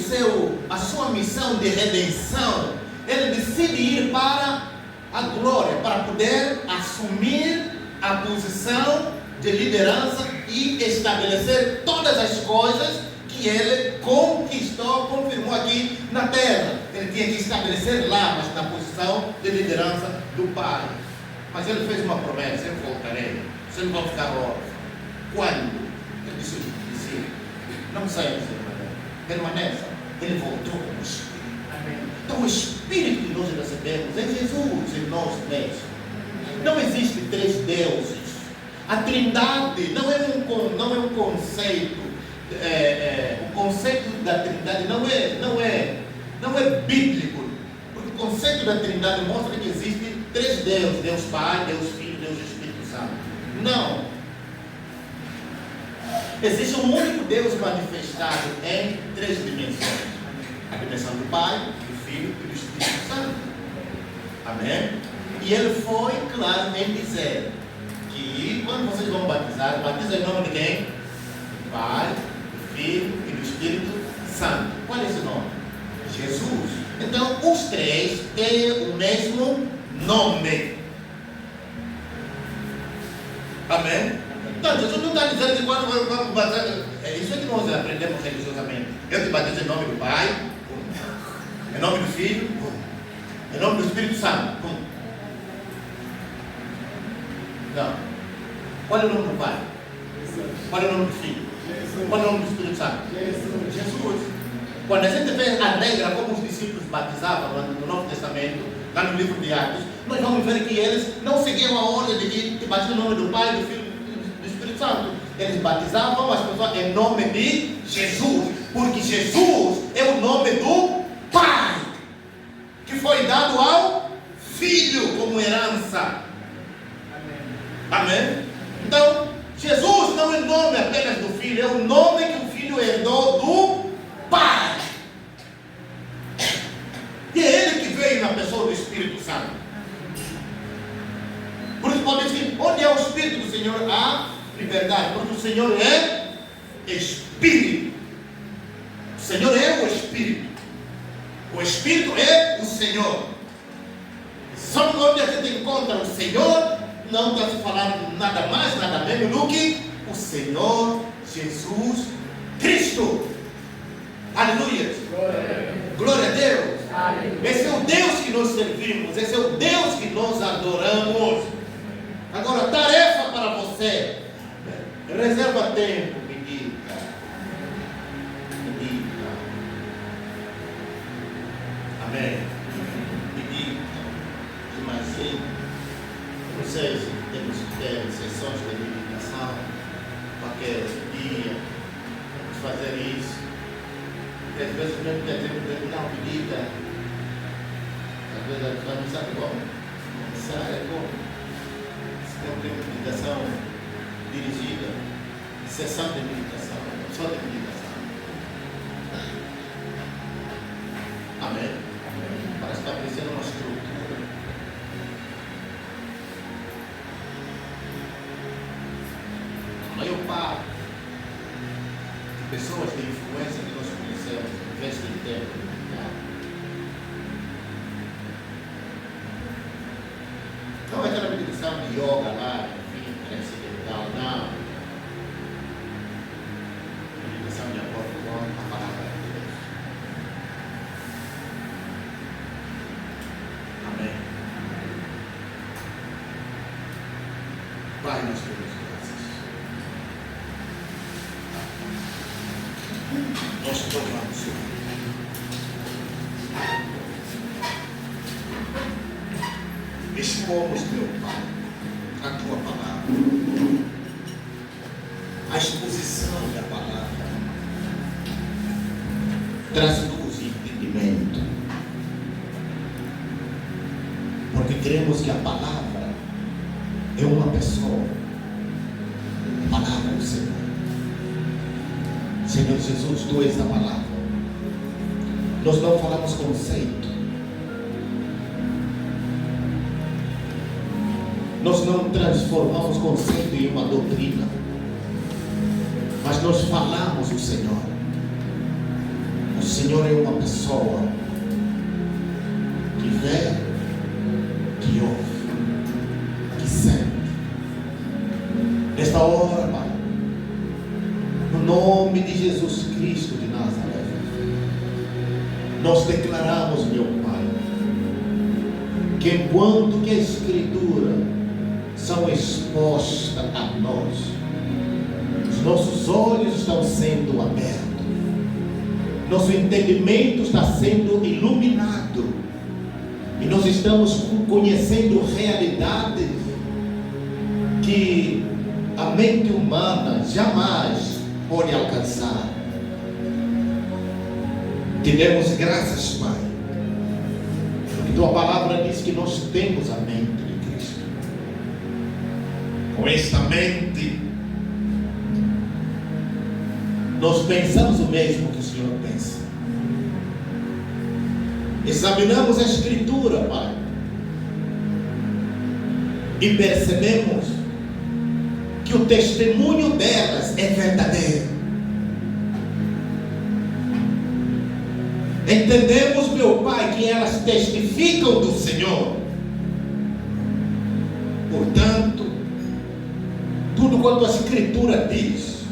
a sua missão de redenção, ele decide ir para a glória, para poder assumir a posição de liderança e estabelecer todas as coisas que ele conquistou, confirmou aqui na terra. Ele tinha que estabelecer lá, mas na posição de liderança do Pai. Mas ele fez uma promessa, eu voltarei. Você não vai ficar órfão. Quando? Ele disse, não saiam de permaneça. Ele voltou como Espírito. Amém. Então o Espírito que nós recebemos é Jesus em nós mesmos. Não existe três deuses. A Trindade não é um conceito. O conceito da Trindade não é bíblico. Porque o conceito da Trindade mostra que existem três deuses: Deus Pai, Deus Filho, Deus Espírito Santo. Não. Existe um único Deus manifestado em três dimensões: a dimensão do Pai, do Filho e do Espírito Santo. Amém? E ele foi claro em dizer que quando vocês vão batizar, batiza em nome de quem? Do Pai, do Filho e do Espírito Santo. Qual é esse nome? Jesus. Então os três têm o mesmo nome. Amém? Então, Jesus não está dizendo que quando vamos batizar isso é que nós aprendemos religiosamente. Eu te batizo em nome do Pai, em nome do Filho, em nome do Espírito Santo. Não. Qual é o nome do Pai? Qual é o nome do Filho? Qual é o nome do Espírito Santo? Jesus. Quando a gente vê a regra como os discípulos batizavam no Novo Testamento, lá no livro de Atos, nós vamos ver que eles não seguiam a ordem de batizar no nome do Pai, do Filho e do Espírito Santo. Eles batizavam as pessoas em nome de Jesus, porque Jesus é o nome do Pai, que foi dado ao Filho como herança. Amém? Então, Jesus não é o nome apenas do Filho, é o nome que o Filho herdou do Pai. E é Ele que veio na pessoa do Espírito Santo. Por isso pode dizer, onde é o Espírito do Senhor? Há liberdade, porque o Senhor é Espírito. O Senhor é o Espírito. O Espírito é o Senhor. Só onde a gente encontra o Senhor, não está se falando nada mais, nada menos do que o Senhor Jesus Cristo. Aleluia. Glória a Deus. Esse é o Deus que nós servimos. Esse é o Deus que nós adoramos. Agora, tarefa para você. Reserva tempo, medita. Medita. Amém. Medita. Imagina. Não sei se temos que ter sessões de meditação. Qualquer dia. Vamos fazer isso. Porque às vezes mesmo que a gente não medita. Às vezes a gente não sabe como. Começar é como. Se tem uma meditação dirigida, sessão de meditação, só de meditação. Amém? Para estabelecer uma estrutura. A maior parte de pessoas de influência que nós conhecemos investem tempo em meditar. Não é aquela meditação de yoga lá, enfim, transcendental, não. Meditação de acordo com a palavra de Deus. Amém. Pai, nós te damos graças. Nós te louvamos, Senhor. Expomos, meu Pai, a tua palavra, a exposição da palavra traz luz e entendimento, porque cremos que a palavra é uma pessoa, a palavra é o Senhor. Senhor Jesus, tu és a palavra. Nós não falamos conceito. Nós não transformamos conceito em uma doutrina, mas nós falamos o Senhor. O Senhor é uma pessoa que vê, que ouve, que sente. Nesta hora, Pai, no nome de Jesus Cristo de Nazaré, nós declaramos, meu Pai, que enquanto que a Escritura são expostas a nós, os nossos olhos estão sendo abertos, nosso entendimento está sendo iluminado, e nós estamos conhecendo realidades que a mente humana jamais pode alcançar. Te demos graças, Pai, porque tua palavra diz que nós temos a mente de Cristo. Com esta mente, nós pensamos o mesmo que o Senhor pensa. Examinamos a Escritura, Pai, e percebemos que o testemunho delas é verdadeiro. Entendemos, meu Pai, que elas testificam do Senhor. Portanto, tudo quanto a Escritura diz,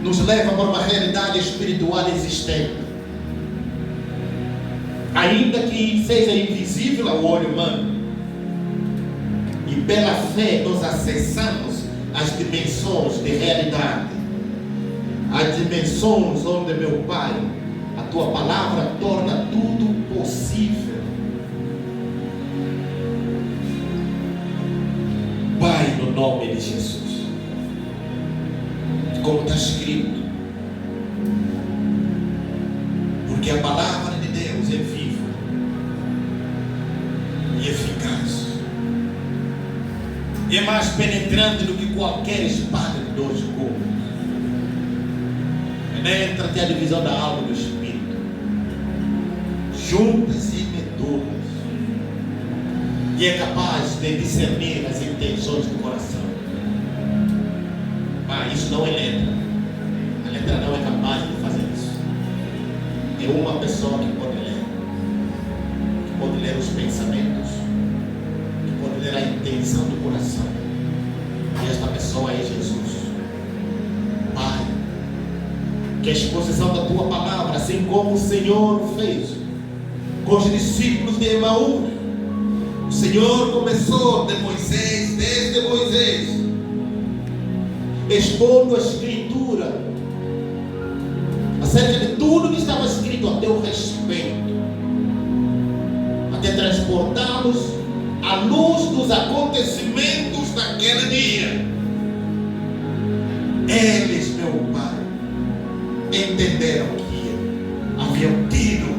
nos leva para uma realidade espiritual existente. Ainda que seja invisível ao olho humano, e pela fé nós acessamos as dimensões de realidade, as dimensões onde, meu Pai, a Tua palavra torna tudo possível. Pai, no nome de Jesus, como está escrito, porque a palavra de Deus é viva e eficaz, é mais penetrante do que qualquer espada de 2 gumes, penetra até a divisão da alma e do espírito, juntas e medulas, e é capaz de discernir as intenções do coração. Pai, isso não é letra. A letra não é capaz de fazer isso. É uma pessoa que pode ler os pensamentos, que pode ler a intenção do coração, e esta pessoa é Jesus. Pai, que a exposição da Tua palavra, assim como o Senhor fez com os discípulos de Emaús, o Senhor começou desde Moisés, expondo a Escritura acerca de tudo que estava escrito a teu respeito, até transportá-los à luz dos acontecimentos daquele dia. Eles, meu Pai, entenderam que haviam tido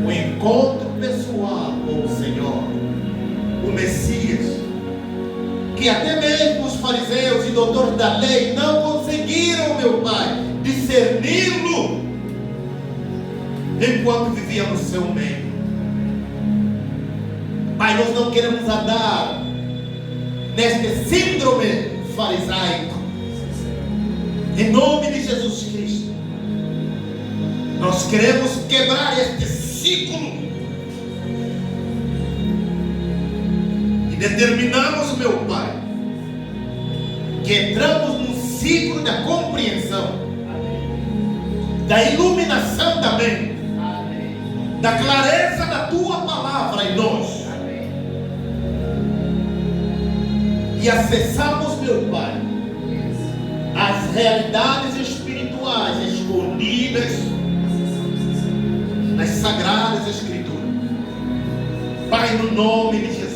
um encontro pessoal com o Senhor, o Messias, que até mesmo os fariseus e doutores da lei não conseguiram, meu Pai, discerni-lo enquanto viviam no seu meio. Pai, nós não queremos andar neste síndrome farisaico. Em nome de Jesus Cristo, nós queremos quebrar este ciclo e determinamos, meu Pai, que entramos num ciclo da compreensão, da iluminação da mente, da clareza da Tua palavra em nós, e acessamos, meu Pai, as realidades espirituais escondidas nas sagradas Escrituras. Pai, no nome de Jesus,